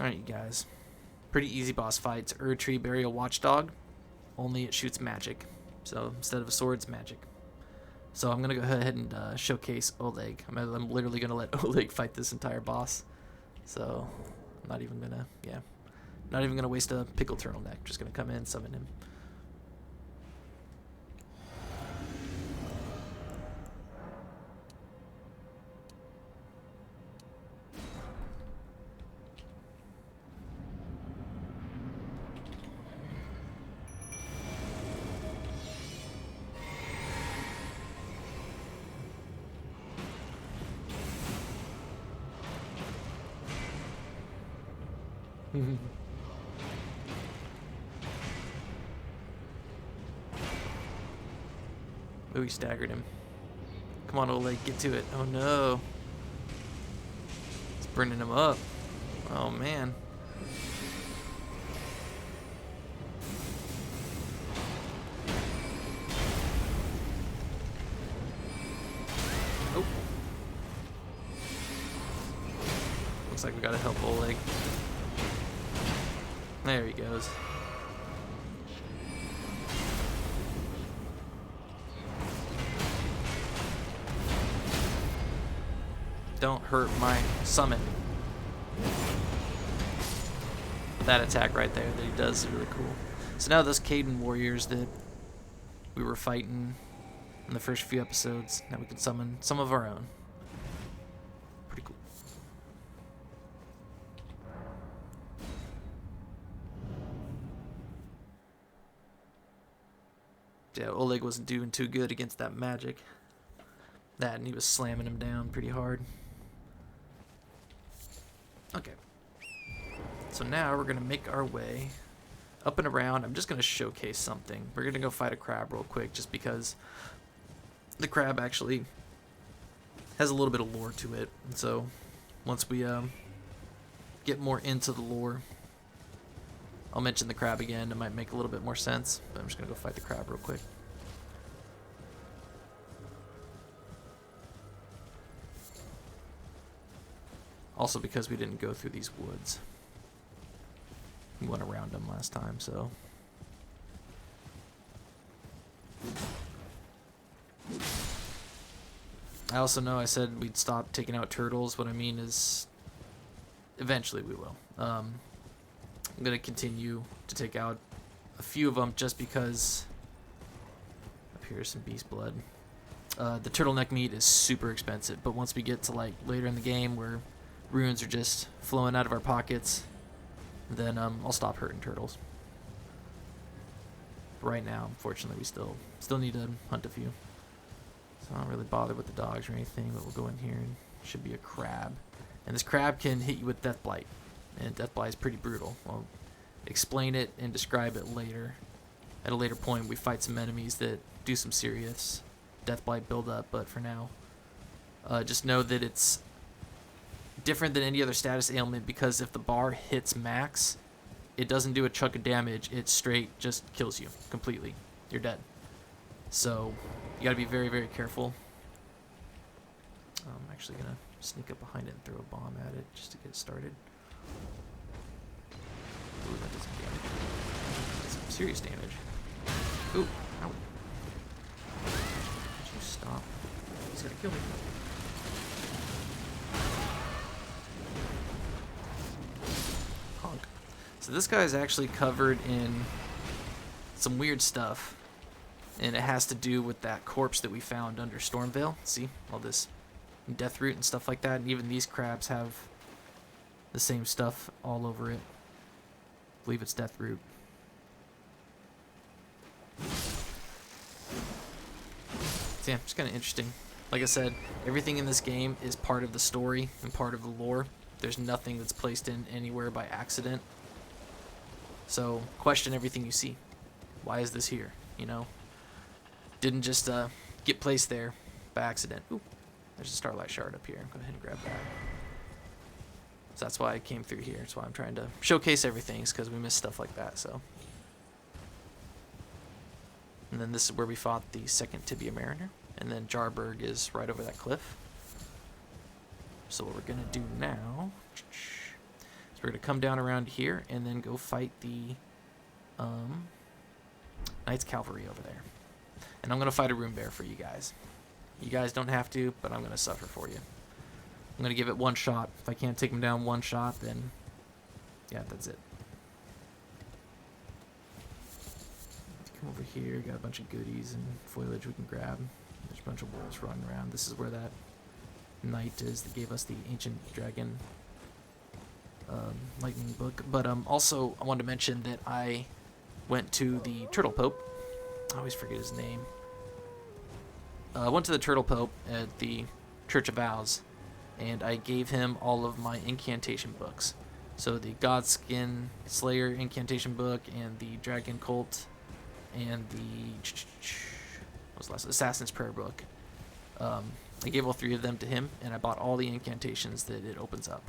Alright, you guys. Pretty easy boss fight. It's Erdtree, Burial, Watchdog. Only it shoots magic. So instead of a sword, it's magic. So I'm going to go ahead and showcase Oleg. I'm literally going to let Oleg fight this entire boss. So I'm not even going to, yeah. Not even going to waste a pickle turtleneck. Just going to come in, summon him. Ooh, he staggered him. Come on, Oleg, get to it. Oh no. It's burning him up. Oh man. Oh. Looks like we gotta help Oleg. There he goes. Don't hurt my summon. That attack right there that he does is really cool. So now those Caden warriors that we were fighting in the first few episodes, now we can summon some of our own. Pretty cool. Yeah, Oleg wasn't doing too good against that magic. That, and he was slamming him down pretty hard. Okay. So now we're going to make our way up and around. I'm just going to showcase something. We're going to go fight a crab real quick just because the crab actually has a little bit of lore to it. And so once we get more into the lore, I'll mention the crab again. It might make a little bit more sense, but I'm just going to go fight the crab real quick. Also because we didn't go through these woods. We went around them last time, so. I also know I said we'd stop taking out turtles. What I mean is, eventually we will. I'm going to continue to take out a few of them just because. Up here's some beast blood. The turtleneck meat is super expensive, but once we get to like later in the game where runes are just flowing out of our pockets, then I'll stop hurting turtles. But right now, unfortunately, we still need to hunt a few. So I don't really bother with the dogs or anything, but we'll go in here and should be a crab. And this crab can hit you with Death Blight. And Death Blight is pretty brutal. I'll explain it and describe it later. At a later point, we fight some enemies that do some serious Death Blight buildup, but for now, just know that it's different than any other status ailment because if the bar hits max, it doesn't do a chunk of damage. It straight just kills you completely. You're dead. So you gotta be very, very careful. I'm actually gonna sneak up behind it and throw a bomb at it just to get it started. Ooh, that does some damage. That's some serious damage. Ooh, ow. Would you stop? He's gonna kill me. So this guy is actually covered in some weird stuff, and it has to do with that corpse that we found under Stormveil. See, all this Deathroot and stuff like that, and even these crabs have the same stuff all over it. I believe it's Deathroot. So yeah, it's kind of interesting. Like I said, everything in this game is part of the story and part of the lore. There's nothing that's placed in anywhere by accident. So question everything you see. Why is this here? You know, didn't just get placed there by accident. Ooh, there's a starlight shard up here. Go ahead and grab that. So that's why I came through here. That's why I'm trying to showcase everything, is because we missed stuff like that. So, and then this is where we fought the second Tibia Mariner, and then Jarberg is right over that cliff. So what we're gonna do now is we're gonna come down around here and then go fight the Knights Calvary over there. And I'm gonna fight a Rune Bear for you guys. You guys don't have to, but I'm gonna suffer for you. I'm gonna give it one shot. If I can't take him down one shot, then yeah, that's it. Come over here, got a bunch of goodies and foliage we can grab. There's a bunch of wolves running around. This is where that knight is that gave us the ancient dragon lightning book. But also I wanted to mention that I went to the Turtle Pope. I always forget his name. I went to the Turtle Pope at the Church of Vows, and I gave him all of my incantation books. So the Godskin Slayer incantation book, and the Dragon Cult, and the what was the last? Assassin's Prayer book. I gave all three of them to him, and I bought all the incantations that it opens up.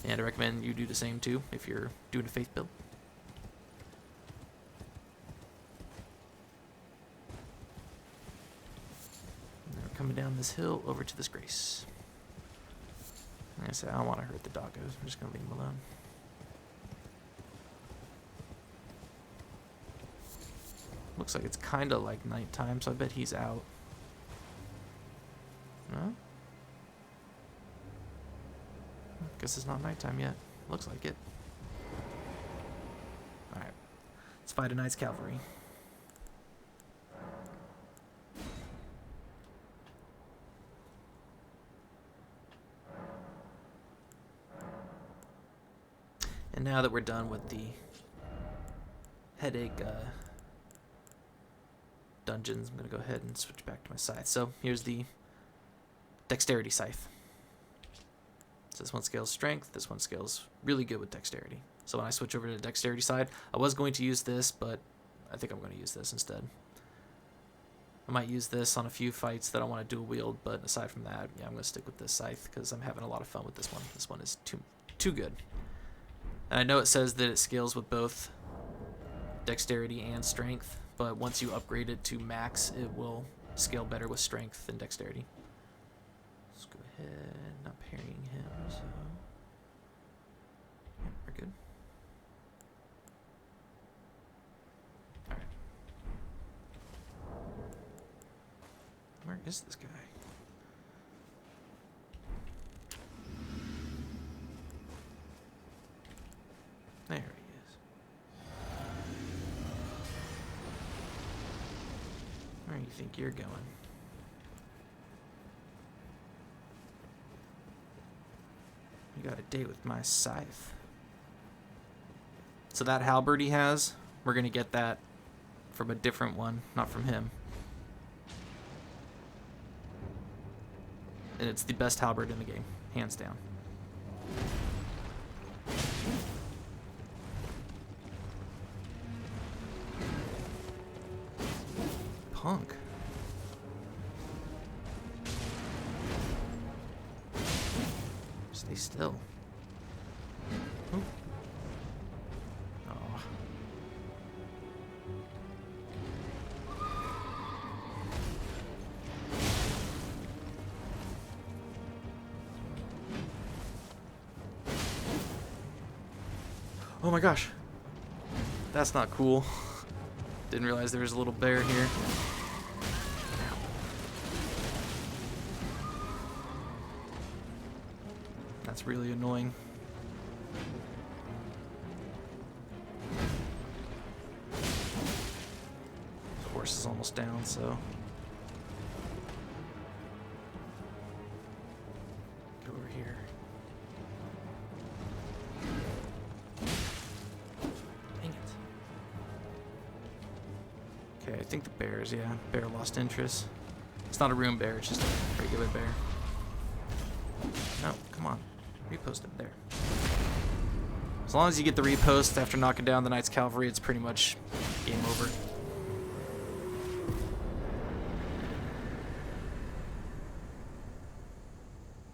And I recommend you do the same too if you're doing a faith build. And then we're coming down this hill over to this grace. Like I said, I don't want to hurt the doggos. I'm just going to leave them alone. Looks like it's kind of like nighttime, so I bet he's out. No? Guess it's not nighttime yet. Looks like it. Alright. Let's fight a Knight's Calvary. And now that we're done with the headache dungeons, I'm going to go ahead and switch back to my scythe. So here's the dexterity scythe. So this one scales strength, this one scales really good with dexterity. So when I switch over to the dexterity side, I was going to use this, but I think I'm going to use this instead. I might use this on a few fights that I want to dual wield, but aside from that, yeah, I'm going to stick with this scythe because I'm having a lot of fun with this one. This one is too good. And I know it says that it scales with both dexterity and strength, but once you upgrade it to max, it will scale better with strength than dexterity. Let's go ahead, not parrying him, so yeah, we're good. Alright. Where is this guy? There he is. Where do you think you're going? You got a date with my scythe. So that halberd he has, we're going to get that from a different one, not from him. And it's the best halberd in the game, hands down. Punk. Stay still. Ooh. Oh. Oh my gosh. That's not cool. Didn't realize there was a little bear here. That's really annoying. The horse is almost down, so go over here. Dang it. Okay, I think the bears, yeah. Bear lost interest. It's not a rune bear, it's just a regular bear. No, come on. Repost it there. As long as you get the repost after knocking down the Knight's Calvary, it's pretty much game over.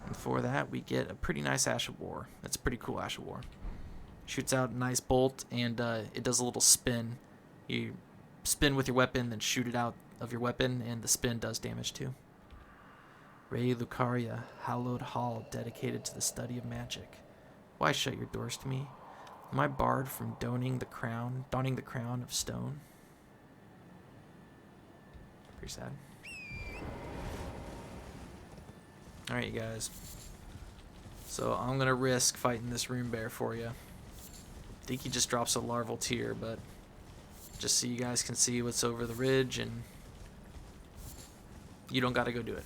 And for that, we get a pretty nice Ash of War. It's a pretty cool Ash of War. Shoots out a nice bolt, and it does a little spin. You spin with your weapon, then shoot it out of your weapon, and the spin does damage too. Raya Lucaria, hallowed hall dedicated to the study of magic. Why shut your doors to me? Am I barred from donning the crown of stone? Pretty sad. Alright, you guys. So I'm gonna risk fighting this rune bear for you. I think he just drops a larval tear, but just so you guys can see what's over the ridge, and you don't gotta go do it.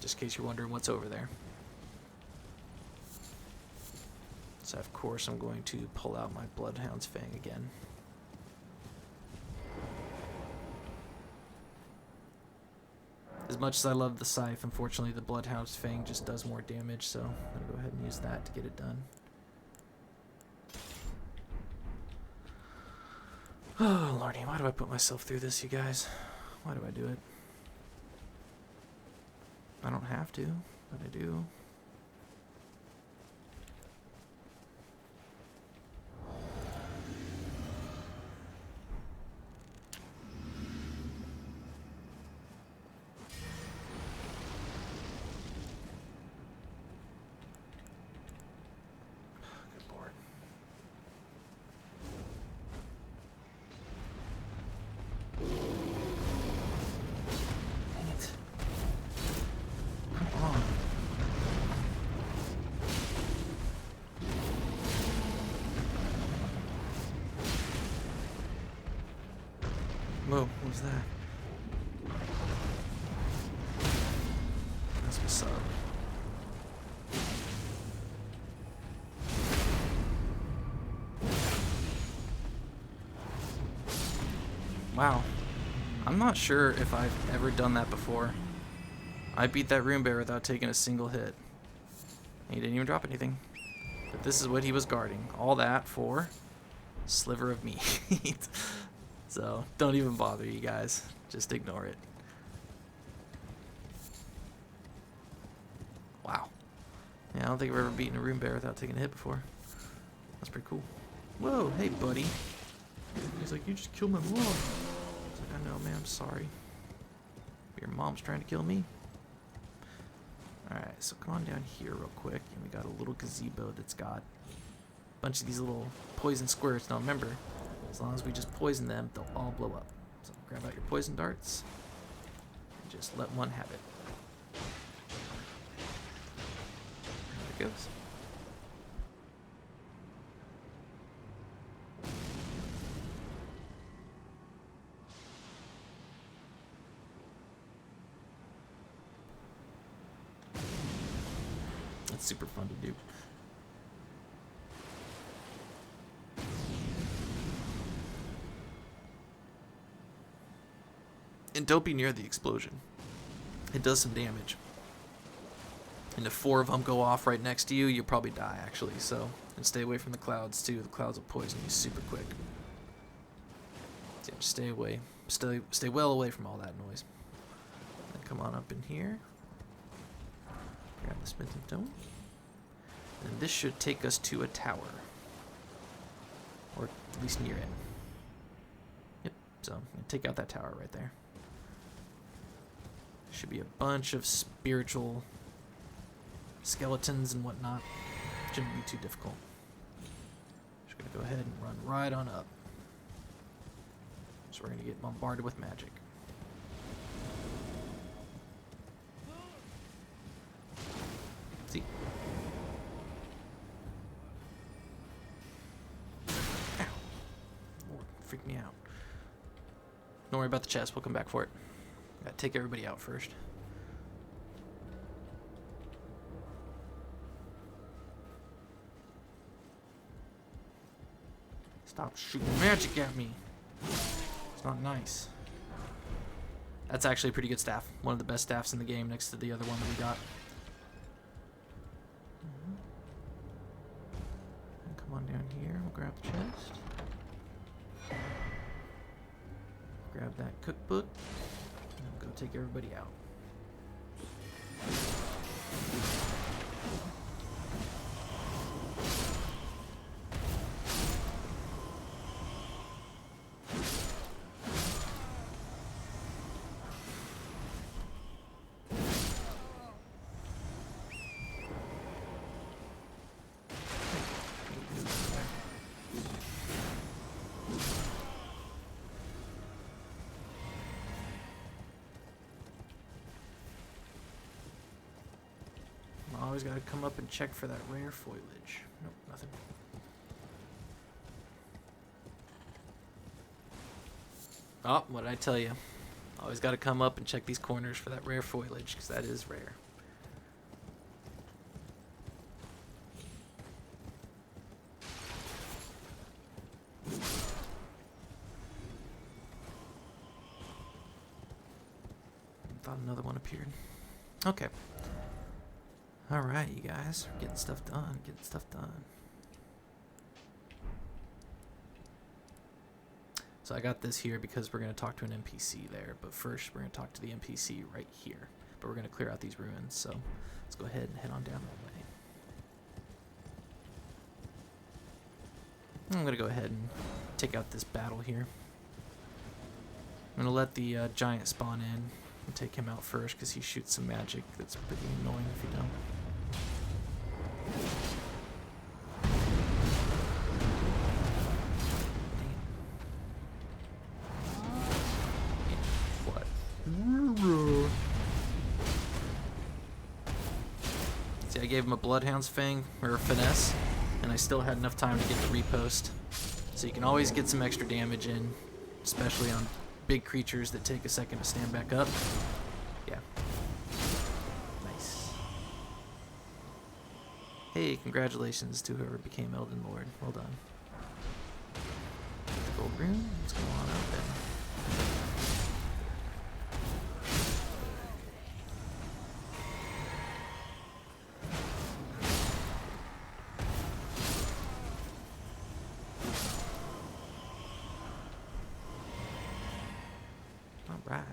Just in case you're wondering what's over there. So of course I'm going to pull out my Bloodhound's Fang again. As much as I love the scythe, unfortunately the Bloodhound's Fang just does more damage, so I'm going to go ahead and use that to get it done. Oh lordy, why do I put myself through this, you guys? Why do I do it? I don't have to, but I do. Good lord. Dang it. Come on. Whoa, what was that? That's what's up. Wow. I'm not sure if I've ever done that before. I beat that rune bear without taking a single hit. He didn't even drop anything. But this is what he was guarding. All that for a sliver of meat. So don't even bother, you guys. Just ignore it. Wow. Yeah, I don't think I've ever beaten a rune bear without taking a hit before. That's pretty cool. Whoa, hey buddy. He's like, you just killed my mom. I was like, I know, man, I'm sorry. Your mom's trying to kill me. Alright, so come on down here real quick. And we got a little gazebo that's got a bunch of these little poison squirts. Now remember, as long as we just poison them, they'll all blow up. So grab out your poison darts and just let one have it. There it goes. That's super fun to do. And don't be near the explosion. It does some damage. And if 4 of them go off right next to you, you'll probably die, actually. So, and stay away from the clouds, too. The clouds will poison you super quick. So yeah, just stay away. Stay well away from all that noise. And come on up in here. Grab the smithing stone. And this should take us to a tower. Or at least near it. Yep, so I'm going to take out that tower right there. Should be a bunch of spiritual skeletons and whatnot. Shouldn't be too difficult. Just going to go ahead and run right on up. So we're going to get bombarded with magic. See? Ow. Lord, freaked me out. Don't worry about the chest. We'll come back for it. Gotta take everybody out first. Stop shooting magic at me. It's not nice. That's actually a pretty good staff. One of the best staffs in the game next to the other one that we got. Come on down here. We'll grab the chest. Grab that cookbook. And we'll go take everybody out. Always gotta come up and check for that rare foliage. Nope, nothing. Oh, what did I tell you? Always gotta come up and check these corners for that rare foliage, because that is rare. Thought another one appeared. Okay. Alright, you guys. We're getting stuff done. Getting stuff done. So I got this here because we're going to talk to an NPC there. But first, we're going to talk to the NPC right here. But we're going to clear out these ruins. So let's go ahead and head on down that way. I'm going to go ahead and take out this battle here. I'm going to let the giant spawn in and take him out first because he shoots some magic that's pretty annoying if you don't. What? See, I gave him a Bloodhound's Fang, or a Finesse, and I still had enough time to get the repost. So you can always get some extra damage in, especially on big creatures that take a second to stand back up. Yeah. Nice. Hey, congratulations to whoever became Elden Lord. Well done. Gold Rune, let's go on out there. Alright.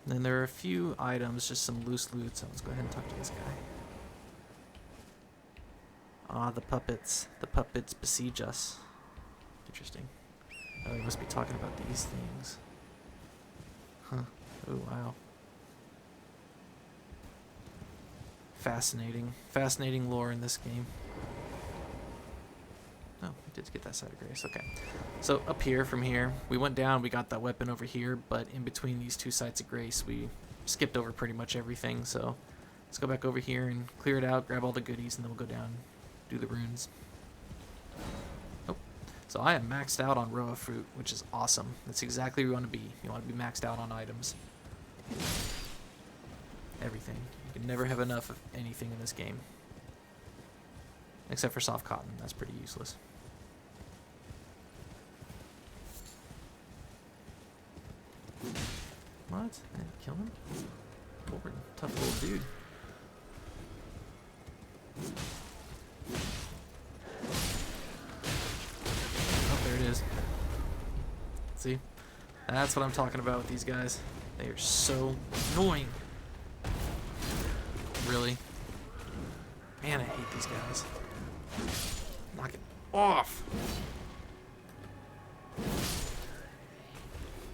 Then there are a few items, just some loose loot, so let's go ahead and talk to this guy. Ah, the puppets. The puppets besiege us. Interesting. Oh, we must be talking about these things. Huh. Oh, wow. Fascinating. Fascinating lore in this game. Oh, we did get that side of grace. Okay. So up here, from here, we went down, we got that weapon over here, but in between these two sites of grace, we skipped over pretty much everything. So let's go back over here and clear it out, grab all the goodies, and then we'll go down and do the runes. Oh. So I am maxed out on Roa Fruit, which is awesome. That's exactly where you want to be. You want to be maxed out on items. Everything. You can never have enough of anything in this game. Except for soft cotton. That's pretty useless. What? I didn't kill him? Poor, tough little dude. Oh, there it is. See? That's what I'm talking about with these guys. They are so annoying. Really? Man, I hate these guys. Knock it off!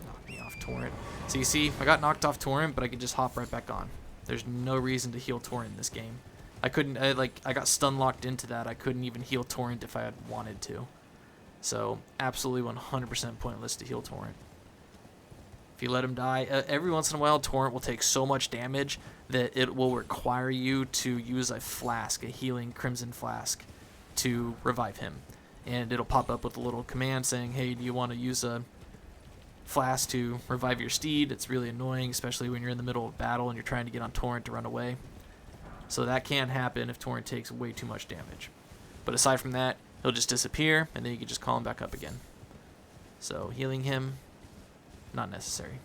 Knock me off, Torrent. So you see, I got knocked off Torrent, but I could just hop right back on. There's no reason to heal Torrent in this game. I couldn't, I got stun locked into that. I couldn't even heal Torrent if I had wanted to. So, absolutely 100% pointless to heal Torrent. If you let him die, every once in a while, Torrent will take so much damage that it will require you to use a flask, a healing Crimson Flask, to revive him. And it'll pop up with a little command saying, hey, do you want to use a flask to revive your steed? It's really annoying, especially when you're in the middle of battle and you're trying to get on Torrent to run away. So that can't happen if Torrent takes way too much damage. But aside from that, he'll just disappear, and then you can just call him back up again. So healing him, not necessary.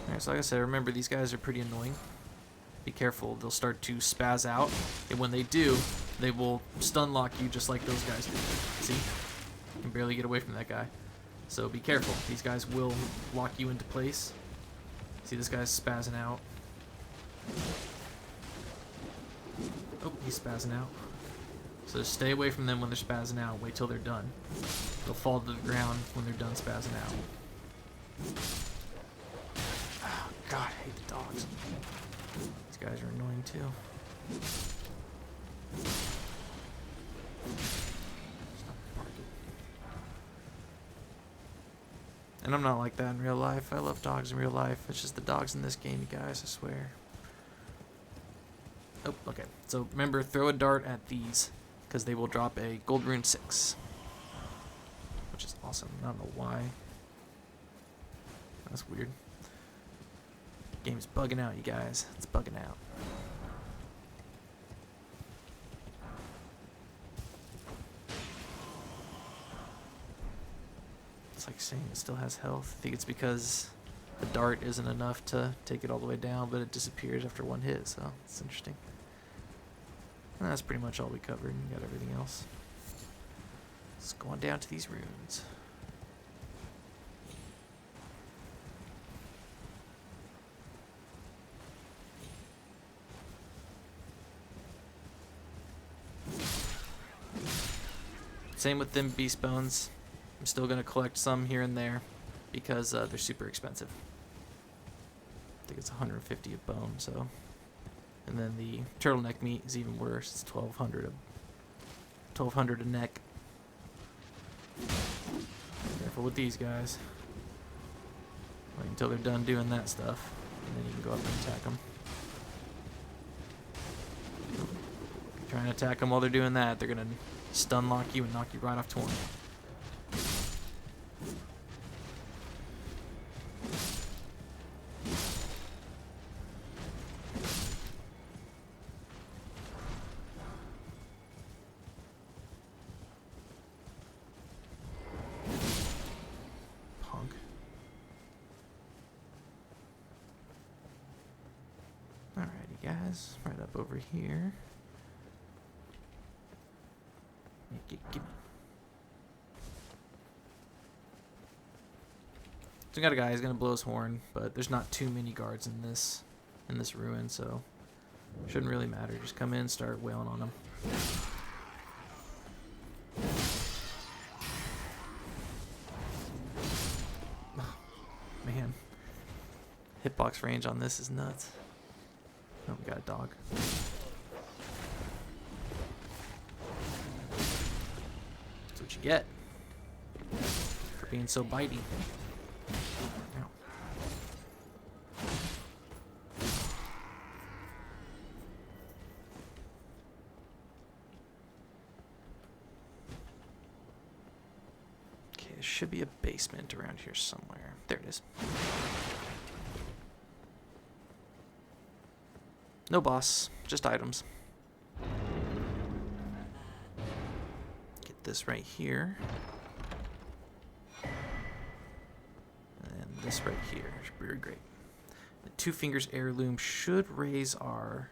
Alright, so like I said, remember these guys are pretty annoying. Be careful, they'll start to spaz out, and when they do, they will stun lock you just like those guys do. See? You can barely get away from that guy. So be careful, these guys will lock you into place. See, this guy's spazzing out. Oh, he's spazzing out. So stay away from them when they're spazzing out. Wait till they're done. They'll fall to the ground when they're done spazzing out. Oh, God, I hate the dogs. These guys are annoying too. And I'm not like that in real life. I love dogs in real life. It's just the dogs in this game, you guys, I swear. Oh, okay. So remember, throw a dart at these, because they will drop a gold rune 6. Which is awesome. I don't know why. That's weird. Game's bugging out, you guys. It's bugging out. It's like saying it still has health. I think it's because the dart isn't enough to take it all the way down, but it disappears after one hit, so it's interesting. And that's pretty much all we covered. We got everything else. Let's go on down to these runes. Same with them beast bones. I'm still going to collect some here and there because they're super expensive. I think it's 150 a bone, so. And then the turtleneck meat is even worse. It's 1200 a neck. Careful with these guys. Wait until they're done doing that stuff, and then you can go up and attack them. If you're trying to attack them while they're doing that, they're going to stun lock you and knock you right off Torrent. Punk. Alrighty guys, right up over here. Give me. So we got a guy, he's gonna blow his horn, but there's not too many guards in this ruin, so shouldn't really matter. Just come in, start wailing on them. Oh, man, hitbox range on this is nuts. Oh, we got a dog. What you get for being so bitey. Ow. Okay, there should be a basement around here somewhere. There it is. No boss, just items. This right here, and this right here. Very great. The 2 Fingers heirloom should raise our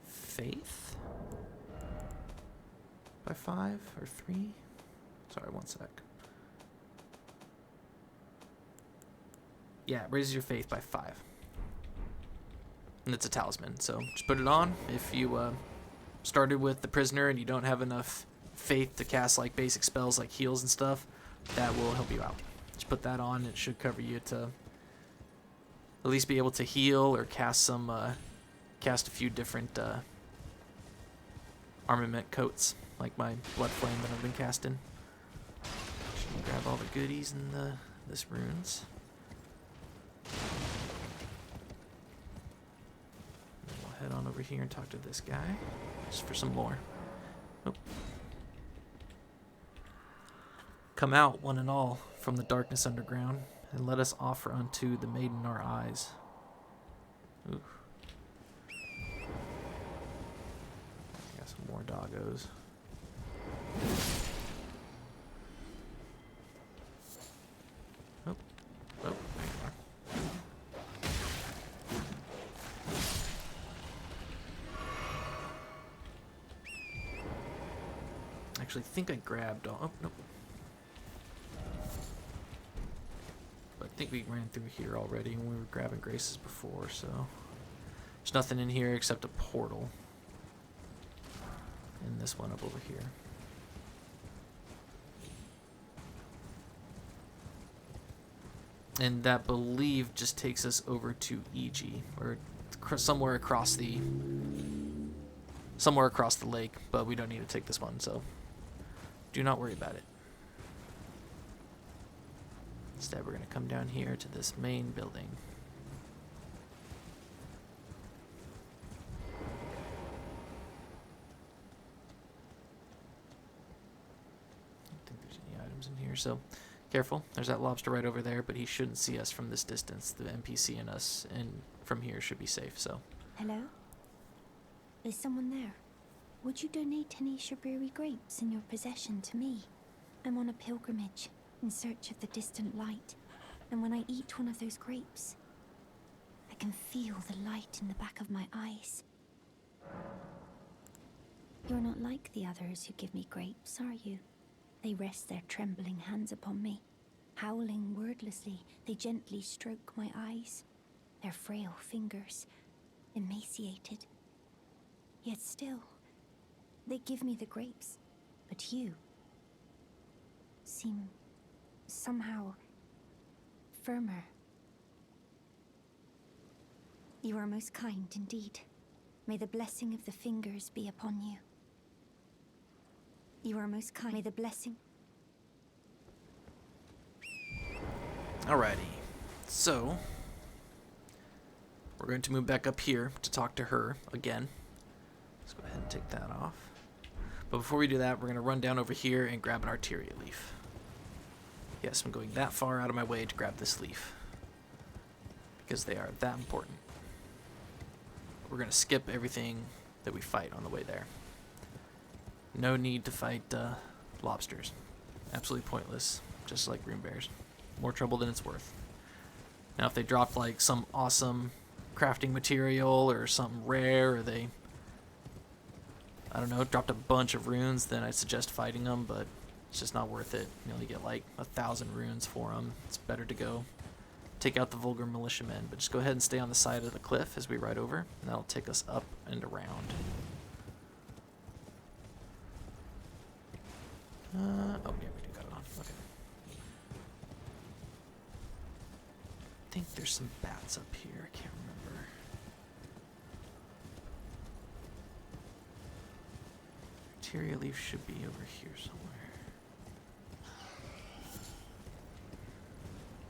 faith by 5 or 3. Sorry, one sec. Yeah, it raises your faith by 5, and it's a talisman. So just put it on. If you started with the prisoner and you don't have enough faith to cast like basic spells like heals and stuff, that will help you out. Just put that on, it should cover you to at least be able to heal or cast a few different armament coats, like my blood flame that I've been casting. Should grab all the goodies in this runes. And we'll head on over here and talk to this guy just for some more. Nope. Come out, one and all, from the darkness underground, and let us offer unto the maiden our eyes. Ooh. Got some more doggos. Oh, there you are. Actually, I think I grabbed all. Oh, nope. But I think we ran through here already when we were grabbing Graces before, so. There's nothing in here except a portal. And this one up over here. And that, believe, just takes us over to EG, or somewhere across the lake, but we don't need to take this one, so do not worry about it. Instead, we're going to come down here to this main building. I don't think there's any items in here, so careful. There's that lobster right over there, but he shouldn't see us from this distance. The NPC and us and from here should be safe, so. Hello? Is someone there? Would you donate any Shabriri grapes in your possession to me? I'm on a pilgrimage in search of the distant light, and when I eat one of those grapes, I can feel the light in the back of my eyes. You're not like the others who give me grapes, are you? They rest their trembling hands upon me. Howling wordlessly, they gently stroke my eyes. Their frail fingers, emaciated. Yet still, they give me the grapes. But you seem somehow firmer. You are most kind indeed. May the blessing of the fingers be upon you. You are most kind. May the blessing... Alrighty, so we're going to move back up here to talk to her again. Let's go ahead and take that off. But before we do that, we're going to run down over here and grab an arteria leaf. Yes, I'm going that far out of my way to grab this leaf, because they are that important. We're going to skip everything that we fight on the way there. No need to fight lobsters. Absolutely pointless, just like green bears. More trouble than it's worth. Now, if they dropped like some awesome crafting material or something rare, or they, I don't know, dropped a bunch of runes, then I'd suggest fighting them, but it's just not worth it. You only get like 1,000 runes for them. It's better to go take out the vulgar militiamen, but just go ahead and stay on the side of the cliff as we ride over, and that'll take us up and around. Oh yeah, we do got it on. Okay. I think there's some bats up here. I can't remember. Arteria leaf should be over here somewhere.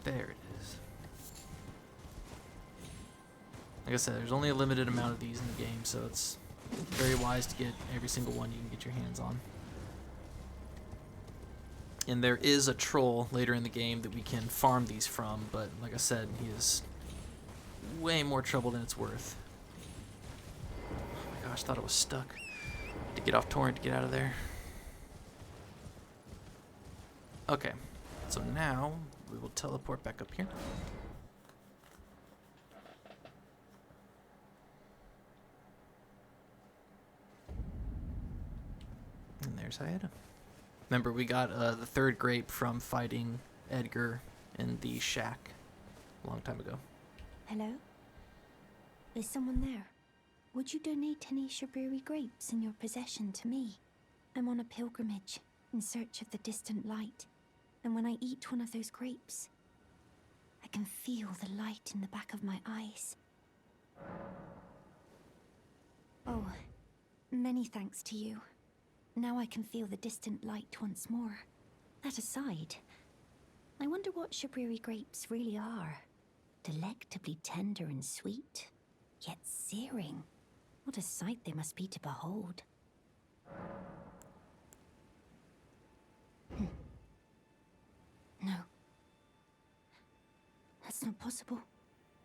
There it is. Like I said, there's only a limited amount of these in the game, so it's very wise to get every single one you can get your hands on. And there is a troll later in the game that we can farm these from, but like I said, he is way more trouble than it's worth. Oh my gosh, thought it was stuck. To get off torrent to get out of there. Okay, so now we will teleport back up here. And there's Hyetta. Remember, we got the third grape from fighting Edgar in the shack a long time ago. Hello? Is someone there? Would you donate any Shabriri grapes in your possession to me? I'm on a pilgrimage in search of the distant light, and when I eat one of those grapes, I can feel the light in the back of my eyes. Oh, many thanks to you. Now I can feel the distant light once more. That aside, I wonder what Shabriri grapes really are. Delectably tender and sweet, yet searing. What a sight they must be to behold. No. not possible.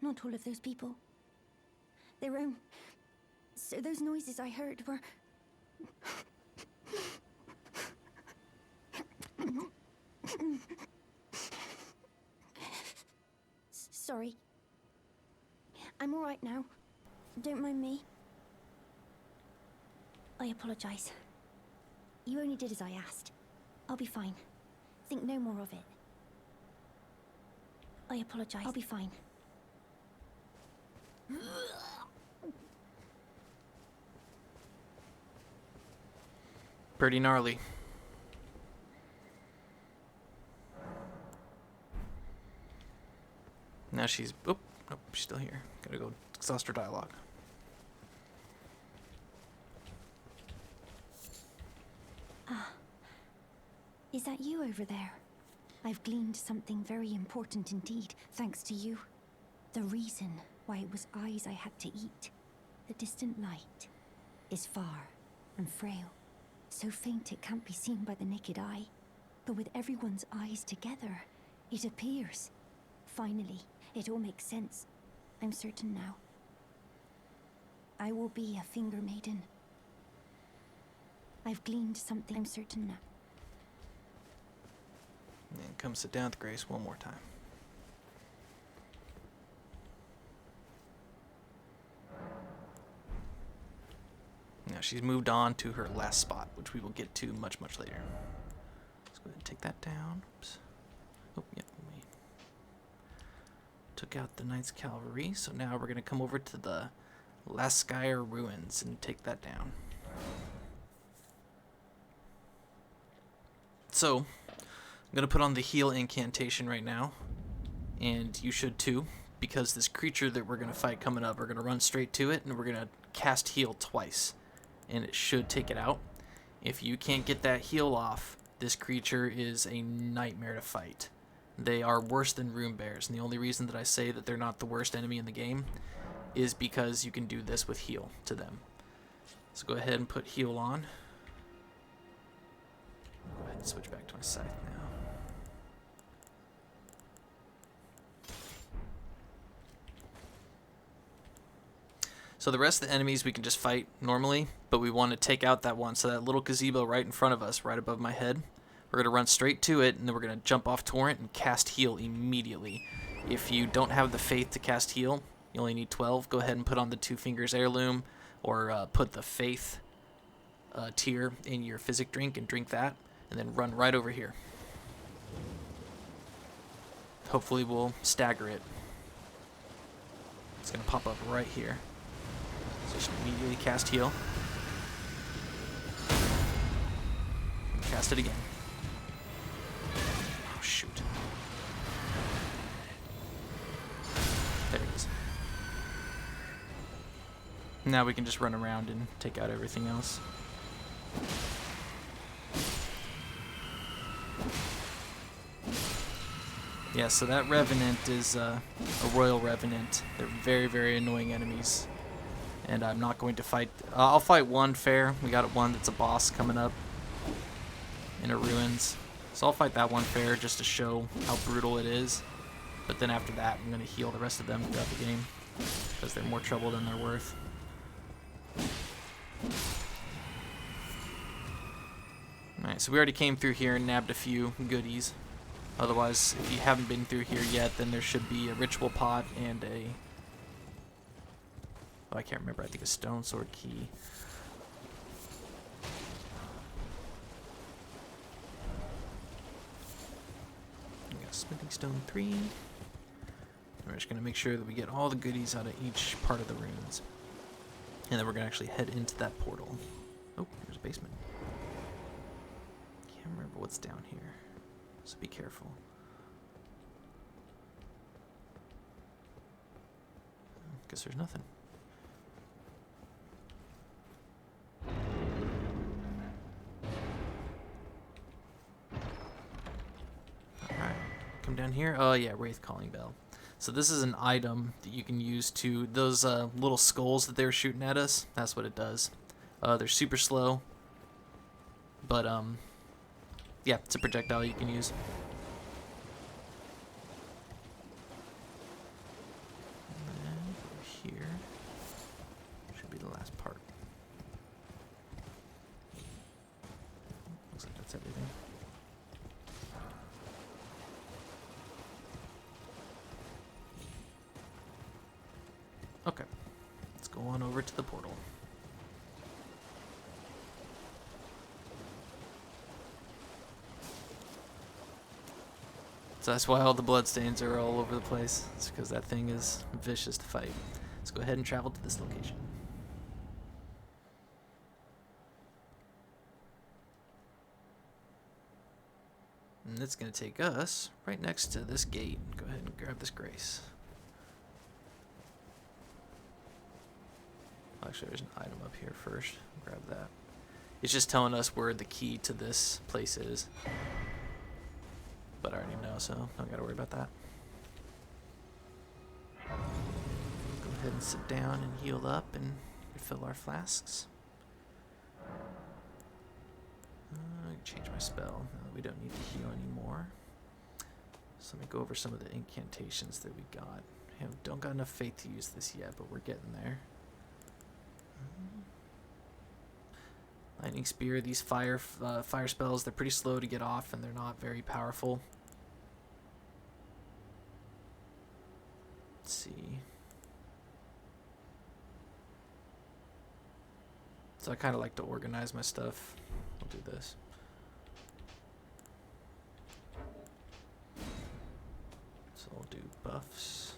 Not all of those people. Their own... So those noises I heard were... Sorry. I'm all right now. Don't mind me. I apologize. You only did as I asked. I'll be fine. Think no more of it. I apologize. I'll be fine. Pretty gnarly. Now she's... Oh, nope, she's still here. Gotta go exhaust her dialogue. Is that you over there? I've gleaned something very important indeed, thanks to you. The reason why it was eyes I had to eat. The distant light is far and frail. So faint it can't be seen by the naked eye. But with everyone's eyes together, it appears. Finally, it all makes sense. I'm certain now. I will be a finger maiden. I've gleaned something. I'm certain now. And come sit down with Grace one more time. Now she's moved on to her last spot, which we will get to much, much later. Let's go ahead and take that down. Oops. Oh, yeah, we took out the Knight's Calvary, so now we're going to come over to the Laskyar ruins and take that down. So, I'm going to put on the heal incantation right now, and you should too, because this creature that we're going to fight coming up, we're going to run straight to it, and we're going to cast heal twice, and it should take it out. If you can't get that heal off, this creature is a nightmare to fight. They are worse than rune bears, and the only reason that I say that they're not the worst enemy in the game is because you can do this with heal to them. So go ahead and put heal on. Go ahead and switch back to my scythe now. So the rest of the enemies we can just fight normally, but we want to take out that one. So that little gazebo right in front of us, right above my head, we're going to run straight to it, and then we're going to jump off Torrent and cast heal immediately. If you don't have the faith to cast heal, you only need 12, go ahead and put on the 2 Fingers Heirloom, or put the faith tier in your physic drink and drink that, and then run right over here. Hopefully we'll stagger it. It's going to pop up right here. So just immediately cast heal. And cast it again. Oh, shoot. There it is. Now we can just run around and take out everything else. Yeah, so that Revenant is a Royal Revenant. They're very, very annoying enemies. And I'm not going to fight... I'll fight one fair. We got one that's a boss coming up in a ruins. So I'll fight that one fair just to show how brutal it is. But then after that, I'm going to heal the rest of them throughout the game, because they're more trouble than they're worth. Alright, so we already came through here and nabbed a few goodies. Otherwise, if you haven't been through here yet, then there should be a ritual pot and a... Oh, I can't remember. I think a stone sword key. We got smithing stone 3. We're just going to make sure that we get all the goodies out of each part of the runes. And then we're going to actually head into that portal. Oh, there's a basement. Can't remember what's down here, so be careful. Guess there's nothing. Alright, come down here. Oh yeah, Wraith Calling Bell. So this is an item that you can use to, those little skulls that they were shooting at us, that's what it does. They're super slow, but yeah, it's a projectile you can use. That's everything. Okay. Let's go on over to the portal. So that's why all the bloodstains are all over the place. It's because that thing is vicious to fight. Let's go ahead and travel to this location. And it's going to take us right next to this gate. Go ahead and grab this grace. Actually, there's an item up here first. Grab that. It's just telling us where the key to this place is. But I already know, so don't gotta worry about that. Go ahead and sit down and heal up and refill our flasks. I can change my spell. No, we don't need to heal anymore. So let me go over some of the incantations that we got. Don't got enough faith to use this yet, but we're getting there. Lightning Spear, these fire spells, they're pretty slow to get off and they're not very powerful. Let's see. So I kind of like to organize my stuff. I'll do this. So I'll do buffs.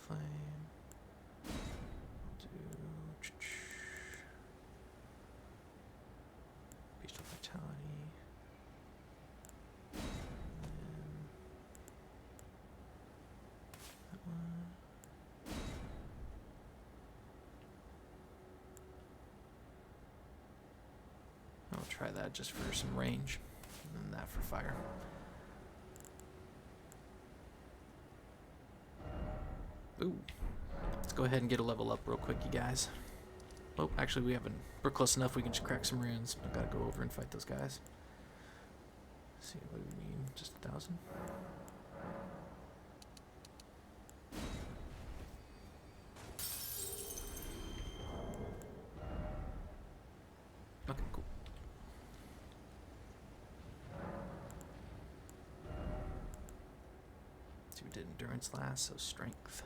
Flame. Beast of Vitality. That one. I'll try that just for some range, and then that for fire. Ooh. Let's go ahead and get a level up real quick, you guys. Oh, actually, we haven't. We're close enough. We can just crack some runes. I've got to go over and fight those guys. Let's see, what do we need? Just 1,000? Okay, cool. See, we did endurance last, so strength.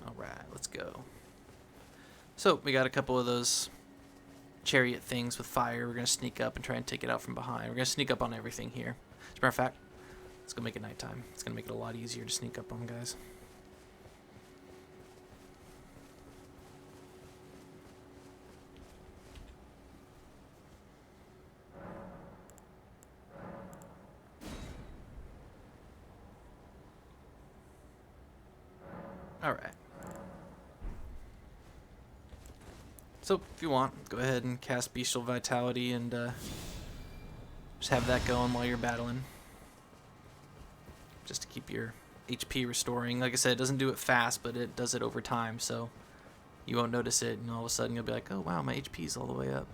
Alright, let's go. So, we got a couple of those chariot things with fire. We're going to sneak up and try and take it out from behind. We're going to sneak up on everything here. As a matter of fact, let's go make it nighttime. It's going to make it a lot easier to sneak up on guys. Alright. So, if you want, go ahead and cast Bestial Vitality and just have that going while you're battling. Just to keep your HP restoring. Like I said, it doesn't do it fast, but it does it over time, so you won't notice it, and all of a sudden you'll be like, oh wow, my HP's all the way up.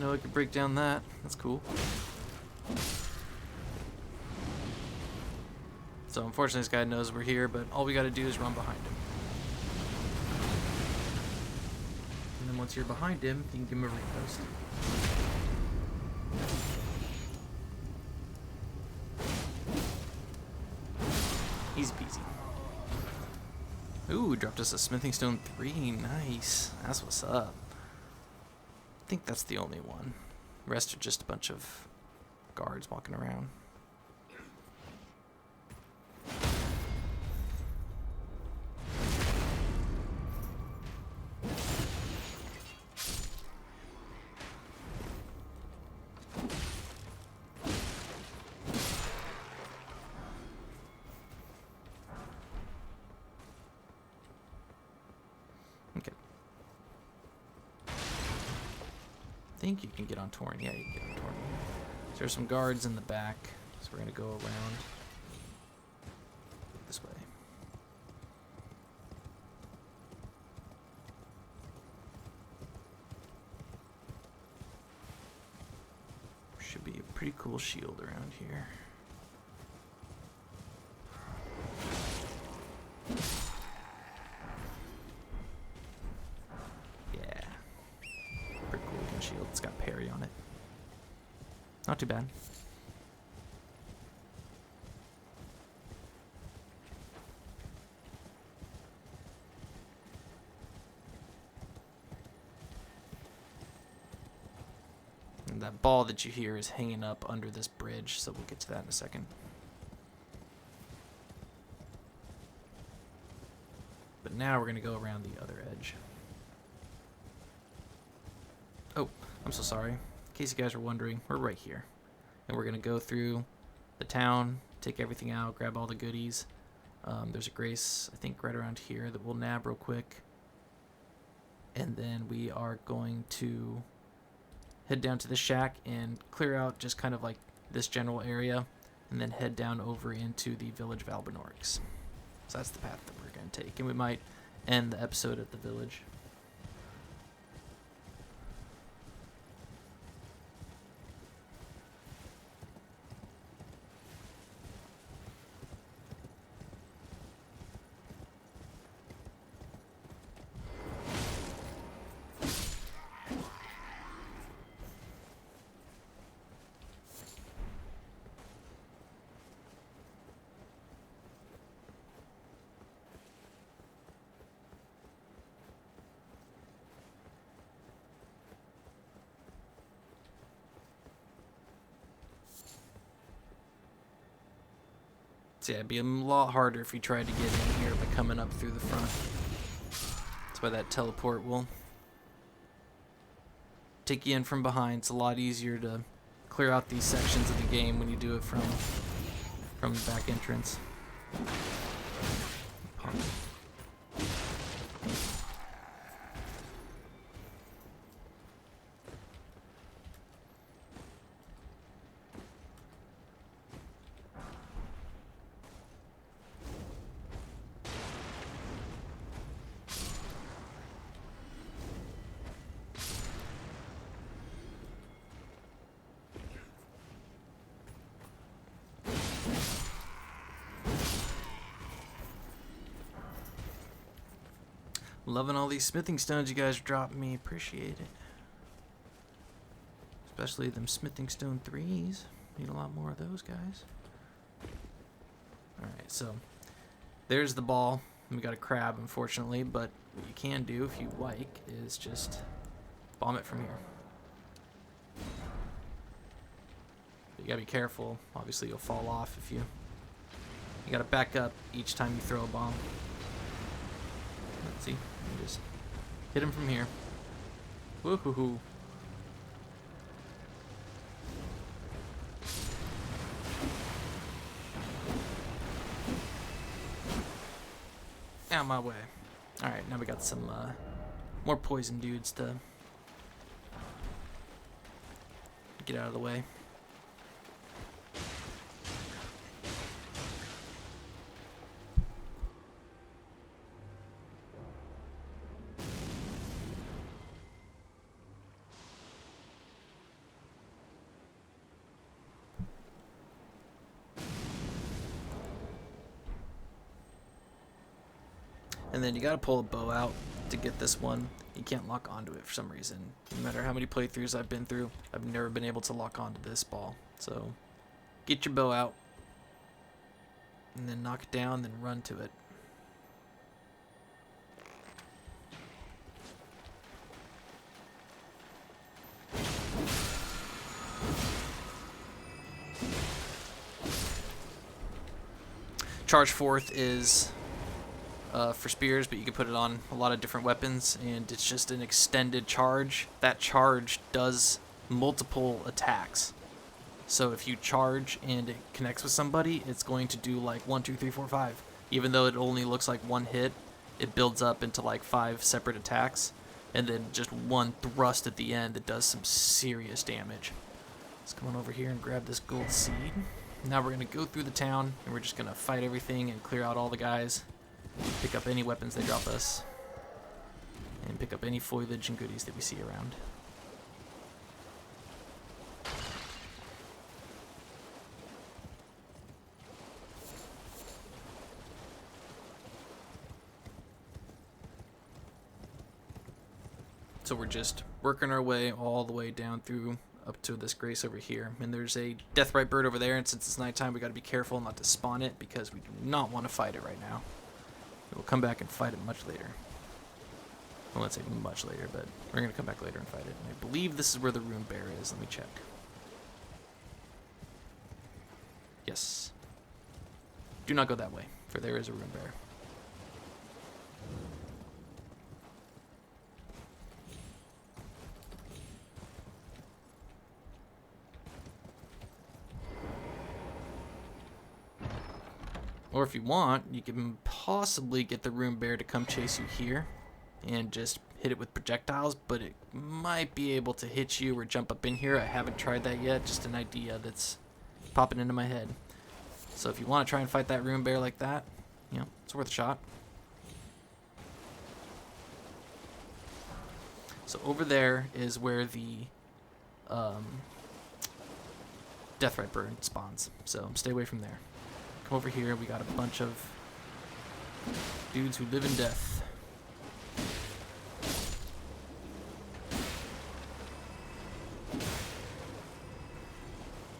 I could break down that. That's cool. So unfortunately this guy knows we're here, but all we gotta do is run behind him. And then once you're behind him, you can give him a repost. Easy peasy. Ooh, dropped us a smithing stone 3. Nice. That's what's up. I think that's the only one. The rest are just a bunch of guards walking around. Okay. I think you can get on Torn. Yeah, you can get on Torn. There's some guards in the back, so we're gonna go around this way. Should be a pretty cool shield around here. Yeah. Pretty cool looking shield. It's got parry on it. Not too bad. And that ball that you hear is hanging up under this bridge, so we'll get to that in a second. But now we're going to go around the other edge. Oh, I'm so sorry. In case you guys are wondering, we're right here. And we're going to go through the town, take everything out, grab all the goodies. There's a grace, I think, right around here that we'll nab real quick. And then we are going to head down to the shack and clear out just kind of like this general area. And then head down over into the village of Albernorix. So that's the path that we're going to take. And we might end the episode at the village. So yeah, it'd be a lot harder if you tried to get in here by coming up through the front. That's why that teleport will take you in from behind. It's a lot easier to clear out these sections of the game when you do it from the back entrance. Loving all these smithing stones you guys dropped me. Appreciate it. Especially them smithing stone 3s. Need a lot more of those, guys. Alright, so there's the ball. We got a crab, unfortunately, but what you can do if you like is just bomb it from here. But you gotta be careful. Obviously, you'll fall off if you gotta back up each time you throw a bomb. Let's see. You just hit him from here. Woohoo! Out my way. Alright, now we got some more poison dudes to get out of the way. And then you gotta pull a bow out to get this one. You can't lock onto it for some reason. No matter how many playthroughs I've been through, I've never been able to lock onto this ball. So, get your bow out. And then knock it down, then run to it. Charge forth is for spears, but you can put it on a lot of different weapons, and it's just an extended charge. That charge does multiple attacks. So if you charge and it connects with somebody, it's going to do like 1, 2, 3, 4, 5. Even though it only looks like one hit, it builds up into like 5 separate attacks, and then just one thrust at the end that does some serious damage. Let's come on over here and grab this gold seed. Now we're going to go through the town, and we're just going to fight everything and clear out all the guys. Pick up any weapons they drop us. And pick up any foliage and goodies that we see around. So we're just working our way all the way down through up to this grace over here. And there's a deathrite bird over there, and since it's nighttime, we got to be careful not to spawn it because we do not want to fight it right now. We'll come back and fight it much later. Well, let's say much later, but we're going to come back later and fight it. And I believe this is where the rune bear is. Let me check. Yes. Do not go that way, for there is a rune bear. Or if you want, you can possibly get the rune bear to come chase you here and just hit it with projectiles, but it might be able to hit you or jump up in here. I haven't tried that yet, just an idea that's popping into my head. So if you want to try and fight that rune bear like that, you know, it's worth a shot. So over there is where the deathrite bird spawns, so stay away from there. Come over here, we got a bunch of dudes who live in death.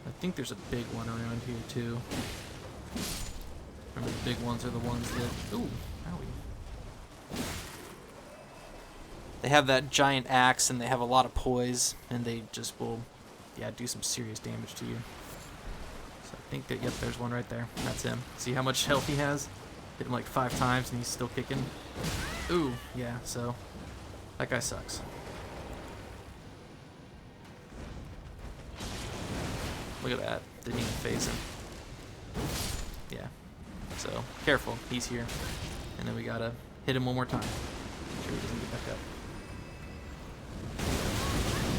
I think there's a big one around here too. Remember, the big ones are the ones that... Ooh, owie. They have that giant axe and they have a lot of poise, and they just will, yeah, do some serious damage to you. So I think that, yep, there's one right there. That's him. See how much health he has? Hit him like 5 times and he's still kicking. Ooh, yeah, so that guy sucks. Look at that. Didn't even phase him. Yeah. So, careful. He's here. And then we gotta hit him one more time. Make sure he doesn't get back up.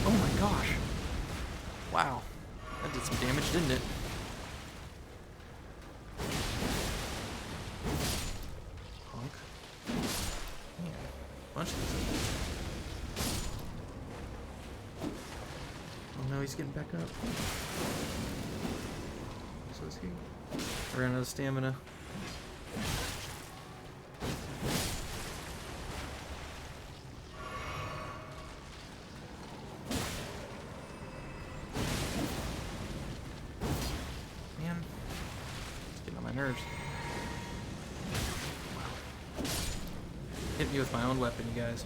Oh my gosh. Wow. That did some damage, didn't it? Honk. Man, bunch of these. Oh no, he's getting back up. So is he. Ran out of stamina. Man, it's getting on my nerves. Wow. Hit me with my own weapon, you guys.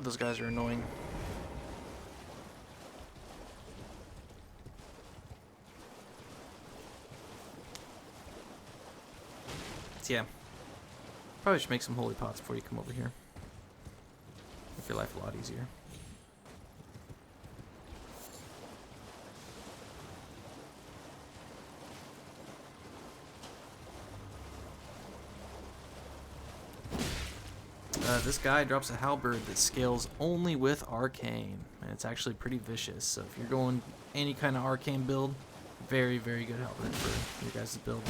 Those guys are annoying. So yeah, probably should make some holy pots before you come over here. Make your life a lot easier. This guy drops a halberd that scales only with arcane, and it's actually pretty vicious. So if you're going any kind of arcane build, very, very good halberd for your guys' build.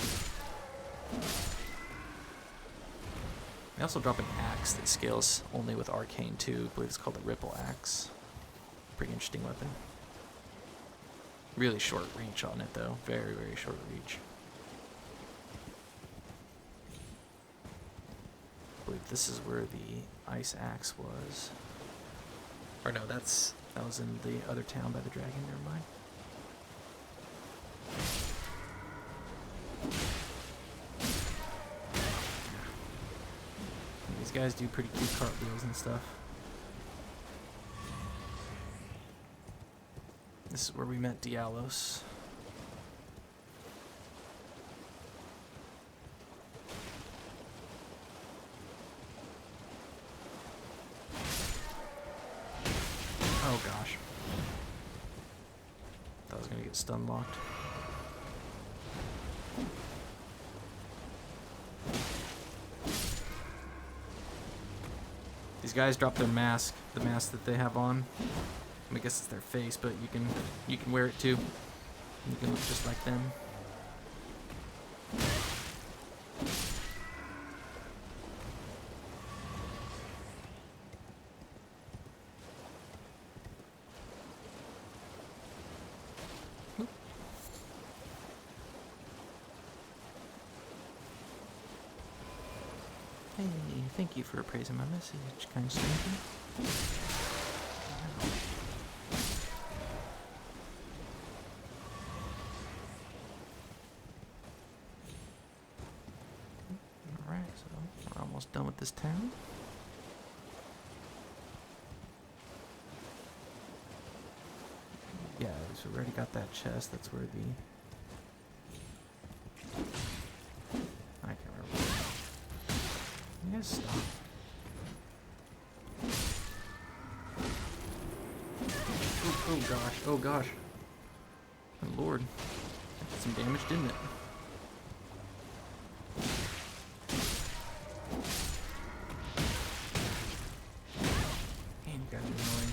They also drop an axe that scales only with arcane too. I believe it's called the Ripple Axe. Pretty interesting weapon. Really short reach on it though. Very, very short reach. I believe this is where the ice axe was. Or no, that was in the other town by the dragon. Never mind. These guys do pretty cute cartwheels and stuff. This is where we met Dialos. Oh gosh. Thought I was gonna get stun locked. These guys drop their mask, the mask that they have on. I guess it's their face, but you can wear it too. You can look just like them. Hey, thank you for appraising my message, kind stranger. Alright, so we're almost done with this town. Yeah, so we already got that chest. That's where the... I can't remember. You guys stop. Oh gosh, oh gosh. Oh lord. That did some damage, didn't it? Man, you guys are annoying.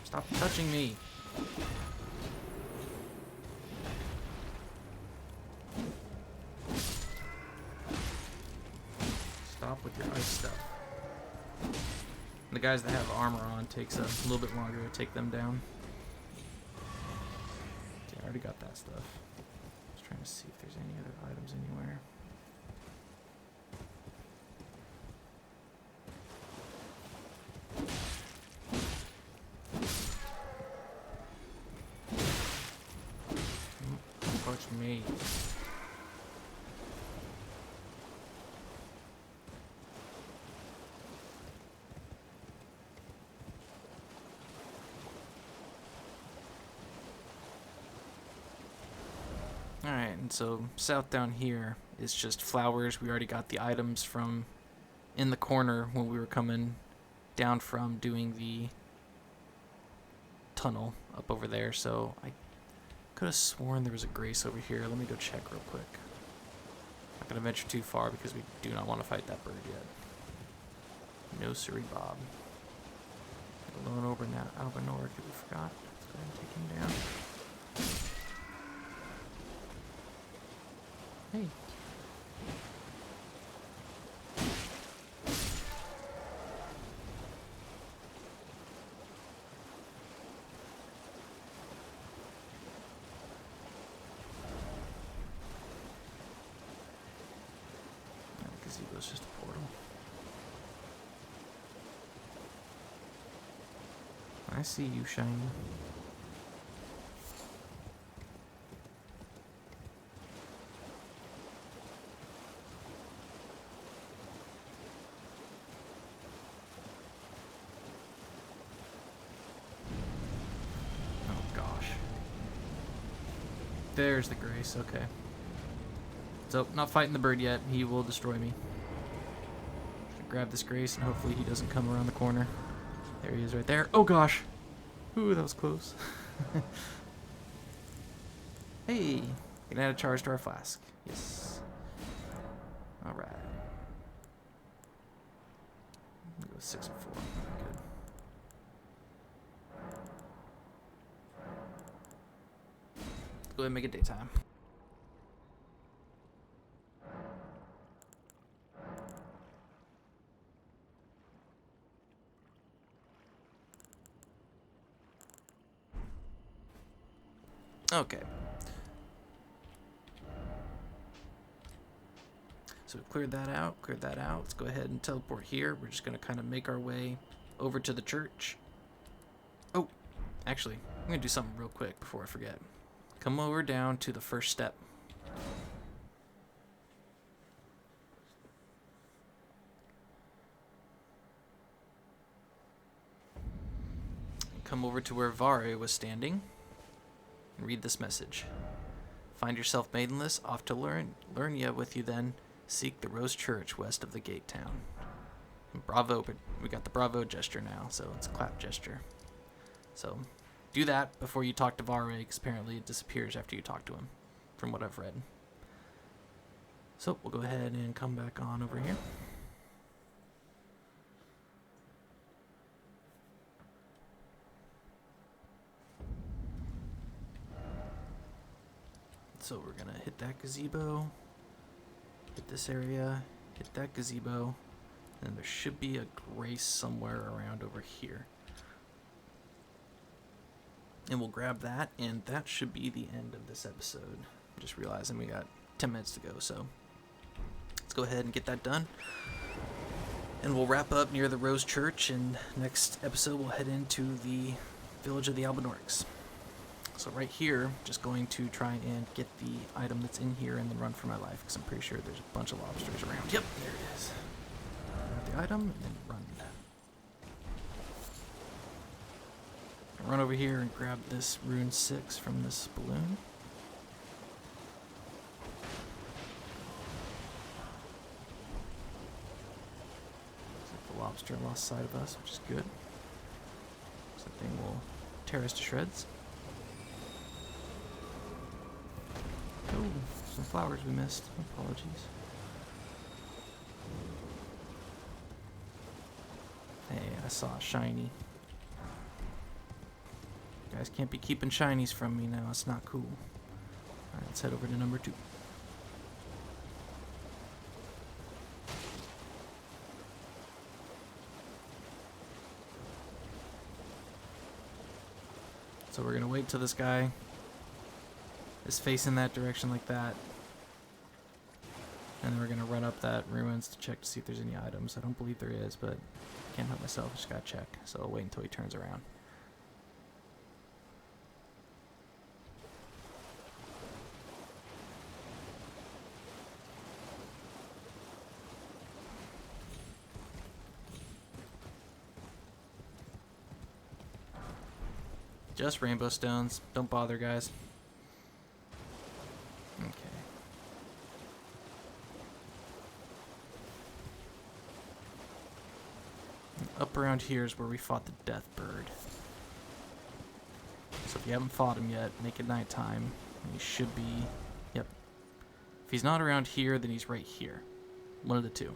Stop touching me. Stop with your ice stuff. The guys that have armor on takes a little bit longer to take them down. Okay, I already got that stuff. Just trying to see if there's any other items anywhere. Don't touch me. Alright, and so south down here is just flowers. We already got the items from in the corner when we were coming down from doing the tunnel up over there. So I could have sworn there was a grace over here. Let me go check real quick. Not going to venture too far because we do not want to fight that bird yet. No siree Bob. Alone over now. Albanor, because we forgot. Let's go ahead and take him down. Hey. Gazebo's just a portal. I see you, Shiny. There's the grace, okay. So, not fighting the bird yet. He will destroy me. Grab this grace and hopefully he doesn't come around the corner. There he is right there. Oh gosh! Ooh, that was close. Hey! Can add a charge to our flask. Yes. Alright. Go 6 and 4. Good. Go ahead and make it daytime. Okay. So we cleared that out, Let's go ahead and teleport here. We're just going to kind of make our way over to the church. Oh, actually, I'm going to do something real quick before I forget. Come over down to the first step. Come over to where Vare was standing and read this message. Find yourself maidenless, off to Liurnia with you then. Seek the Rose Church west of the gate town. Bravo, but we got the bravo gesture now, so it's a clap gesture. So do that before you talk to Vare, because apparently it disappears after you talk to him, from what I've read. So we'll go ahead and come back on over here. So we're gonna hit that gazebo, hit this area, hit that gazebo, and there should be a grace somewhere around over here. And we'll grab that, and that should be the end of this episode. I'm just realizing we got 10 minutes to go, so let's go ahead and get that done. And we'll wrap up near the Rose Church, and next episode we'll head into the village of the Albinorics. So right here, just going to try and get the item that's in here and then run for my life, because I'm pretty sure there's a bunch of lobsters around. Yep, there it is. Grab the item and then run. Run over here and grab this Rune 6 from this balloon. Looks like the lobster lost sight of us, which is good. So that thing will tear us to shreds. Oh, some flowers we missed. Apologies. Hey, I saw a shiny. You guys can't be keeping shinies from me now. It's not cool. Alright, let's head over to number 2. So we're gonna wait till this guy is facing that direction like that. And then we're gonna run up that ruins to check to see if there's any items. I don't believe there is, but I can't help myself. I just gotta check. So I'll wait until he turns around. Just rainbow stones. Don't bother, guys. Okay. Up around here is where we fought the Death Bird. So if you haven't fought him yet, make it nighttime. He should be... Yep. If he's not around here, then he's right here. One of the two.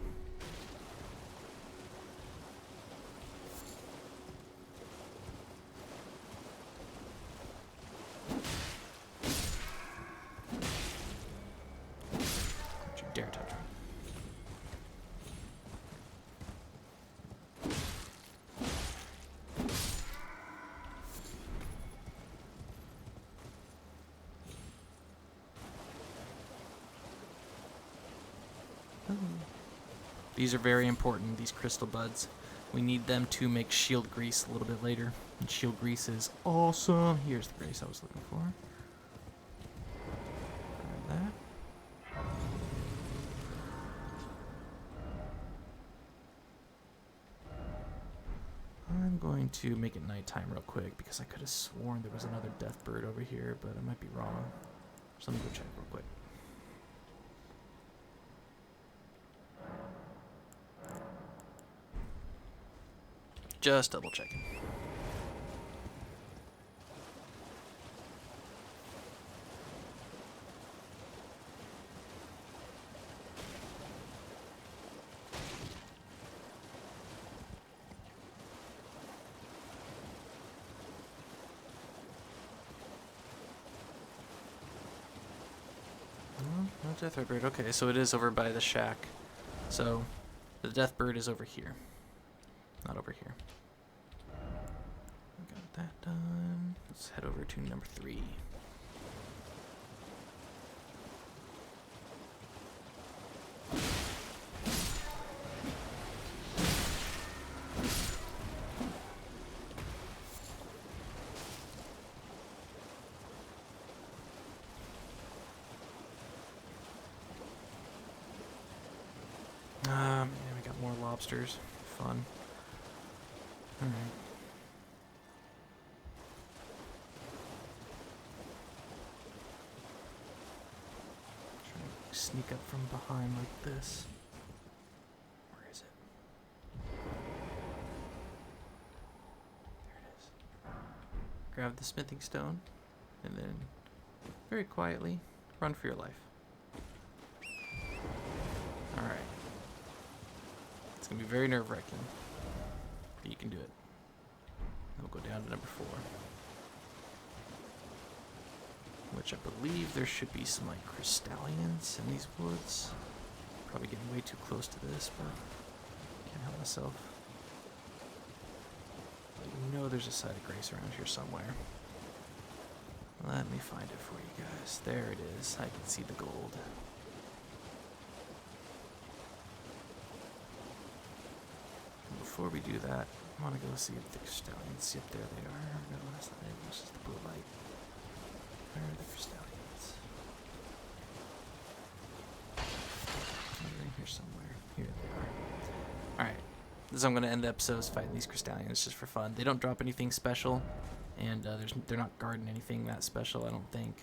Dare touch me. These are very important, these crystal buds. We need them to make shield grease a little bit later. And shield grease is awesome. Here's the grease I was looking for. Grab that. I'm going to make it nighttime real quick because I could have sworn there was another death bird over here, but I might be wrong. So let me go check real quick. Just double checking. No Deathroot bird. Okay, so it is over by the shack. So the death bird is over here, not over here. Got that done. Let's head over to number 3. Yeah, we got more lobsters. Fun. Alright. Sneak up from behind like this. Where is it? There it is. Grab the smithing stone and then very quietly run for your life. going to be very nerve-wracking. But you can do it. We'll go down to number 4. Which I believe there should be some, like, Crystalians in these woods. Probably getting way too close to this, but can't help myself. I know there's a site of grace around here somewhere. Let me find it for you guys. There it is. I can see the gold. And before we do that, I want to go see if the Crystalians. Yep, there they are. No, that's not it. It's just the blue light. Where are the Crystalians? They're in here somewhere. Here they are. Alright. So I'm going to end the episode fighting these Crystalians just for fun. They don't drop anything special. And they're not guarding anything that special, I don't think.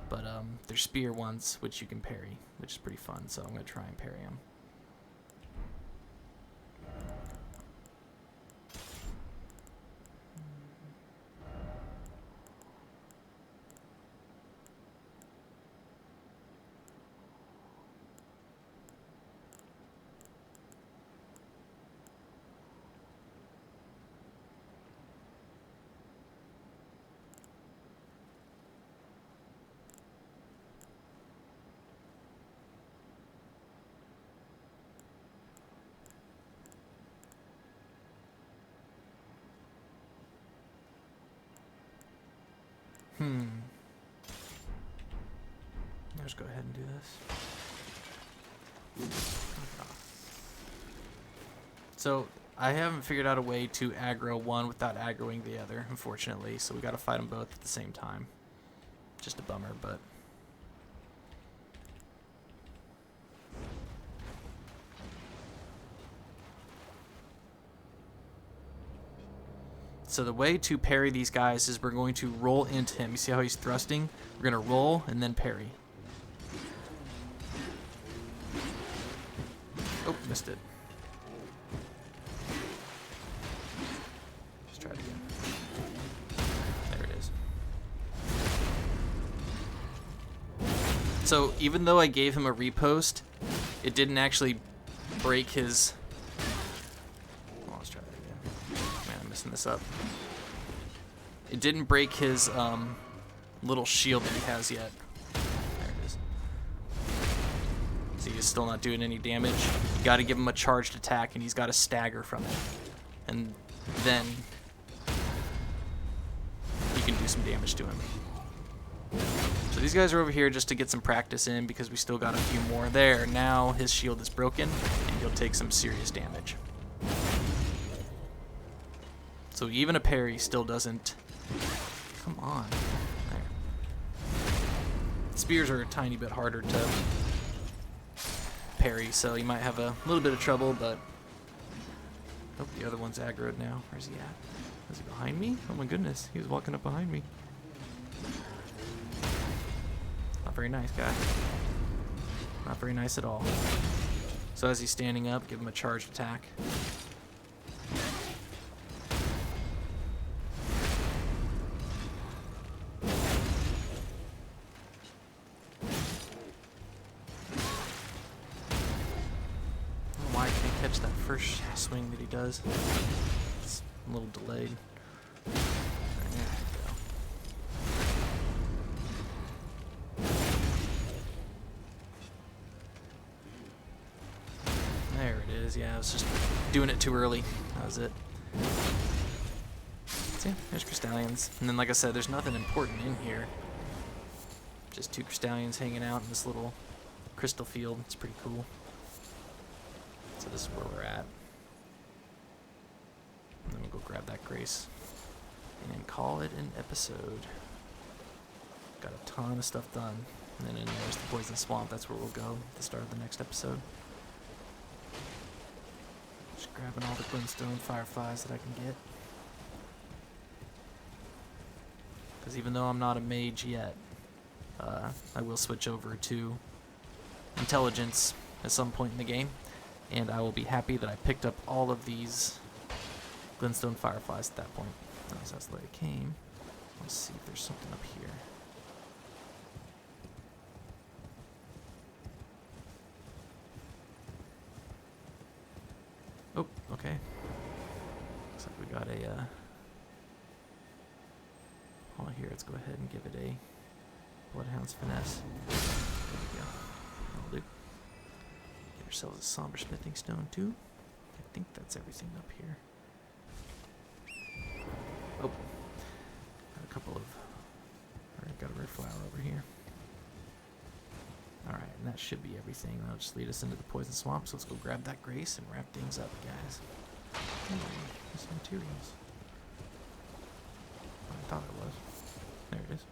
But they're spear ones, which you can parry, which is pretty fun. So I'm going to try and parry them. Let's go ahead and do this. So, I haven't figured out a way to aggro one without aggroing the other, unfortunately. So we gotta fight them both at the same time. Just a bummer, but... So the way to parry these guys is we're going to roll into him. You see how he's thrusting? We're going to roll and then parry. Oh, missed it. Let's try it again. There it is. So even though I gave him a repost, it didn't actually break his... this up. It didn't break his little shield that he has yet. There it is. So he's still not doing any damage. You got to give him a charged attack, and he's got to stagger from it, and then you can do some damage to him. So these guys are over here just to get some practice in because we still got a few more there. Now his shield is broken, and he'll take some serious damage. So even a parry still doesn't... Come on. There. Spears are a tiny bit harder to parry, so you might have a little bit of trouble, but... Oh, the other one's aggroed now. Where's he at? Is he behind me? Oh my goodness, he was walking up behind me. Not very nice, guy. Not very nice at all. So as he's standing up, give him a charged attack. First swing that he does. It's a little delayed. There we go. There it is. Yeah, I was just doing it too early. That was it. So yeah, there's Crystalians. And then, like I said, there's nothing important in here. Just 2 Crystalians hanging out in this little crystal field. It's pretty cool. So this is where we're at. And then we'll go grab that grace and call it an episode. Got a ton of stuff done. And then in there's the Poison Swamp. That's where we'll go at the start of the next episode. Just grabbing all the glintstone fireflies that I can get. Because even though I'm not a mage yet, I will switch over to intelligence at some point in the game. And I will be happy that I picked up all of these glintstone fireflies at that point. So that's the way it came. Let's see if there's something up here. Oh, okay. Looks like we got a, hold on here, let's go ahead and give it a Bloodhound's Finesse. There we go. That'll do. Get ourselves a Somber Smithing Stone, too. I think that's everything up here. Oh. Got a couple of... Alright, got a rare flower over here. Alright, and that should be everything. That'll just lead us into the Poison Swamp, so let's go grab that Grace and wrap things up, guys. Ooh, there's some materials. I thought it was. There it is.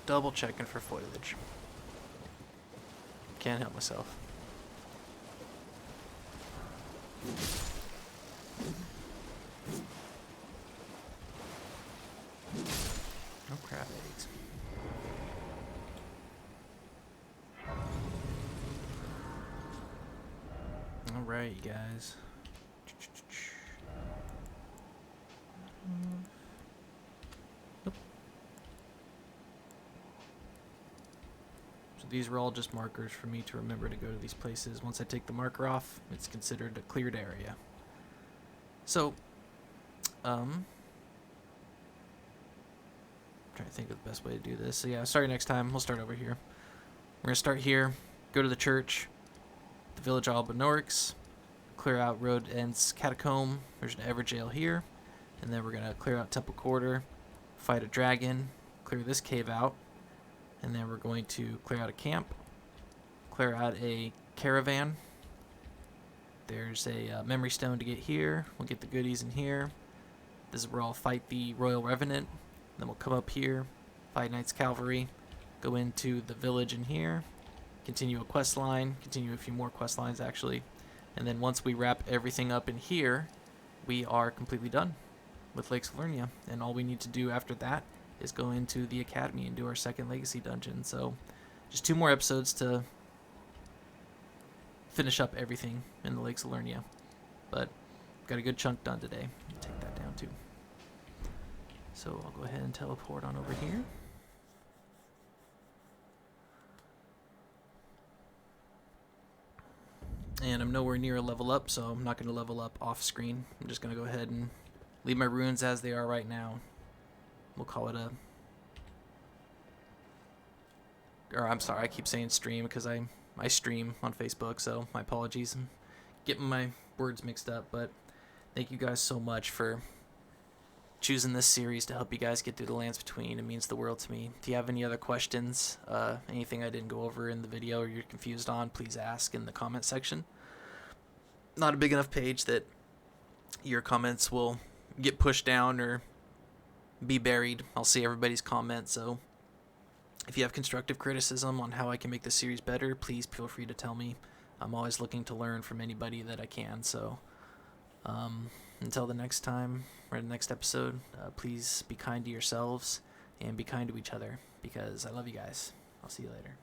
Double checking for foliage. Can't help myself. No crab eggs. Alright, you guys. These were all just markers for me to remember to go to these places. Once I take the marker off, it's considered a cleared area. So, trying to think of the best way to do this. So yeah, starting next time, we'll start over here. We're gonna start here, go to the church, the village of Albanorix, clear out Road End's Catacomb. There's an Everjail here, and then we're gonna clear out Temple Quarter, fight a dragon, clear this cave out. And then we're going to clear out a camp, clear out a caravan. There's a memory stone to get here. We'll get the goodies in here. This is where I'll fight the Royal Revenant. Then we'll come up here, fight Knights Calvary, go into the village in here, continue a quest line, continue a few more quest lines actually. And then once we wrap everything up in here, we are completely done with Lakes Liurnia. And all we need to do after that is go into the Academy and do our second Legacy dungeon. So just 2 more episodes to finish up everything in the Lakes of Liurnia. But got a good chunk done today. Take that down too. So I'll go ahead and teleport on over here. And I'm nowhere near a level up, so I'm not going to level up off screen. I'm just going to go ahead and leave my runes as they are right now. We'll call it a... Or I'm sorry, I keep saying stream because I stream on Facebook, so my apologies. I'm getting my words mixed up, but thank you guys so much for choosing this series to help you guys get through the Lands Between. It means the world to me. If you have any other questions, anything I didn't go over in the video or you're confused on, please ask in the comment section. Not a big enough page that your comments will get pushed down or be buried. I'll see everybody's comments, so if you have constructive criticism on how I can make this series better, please feel free to tell me. I'm always looking to learn from anybody that I can, so until the next time, or the next episode, please be kind to yourselves and be kind to each other, because I love you guys. I'll see you later.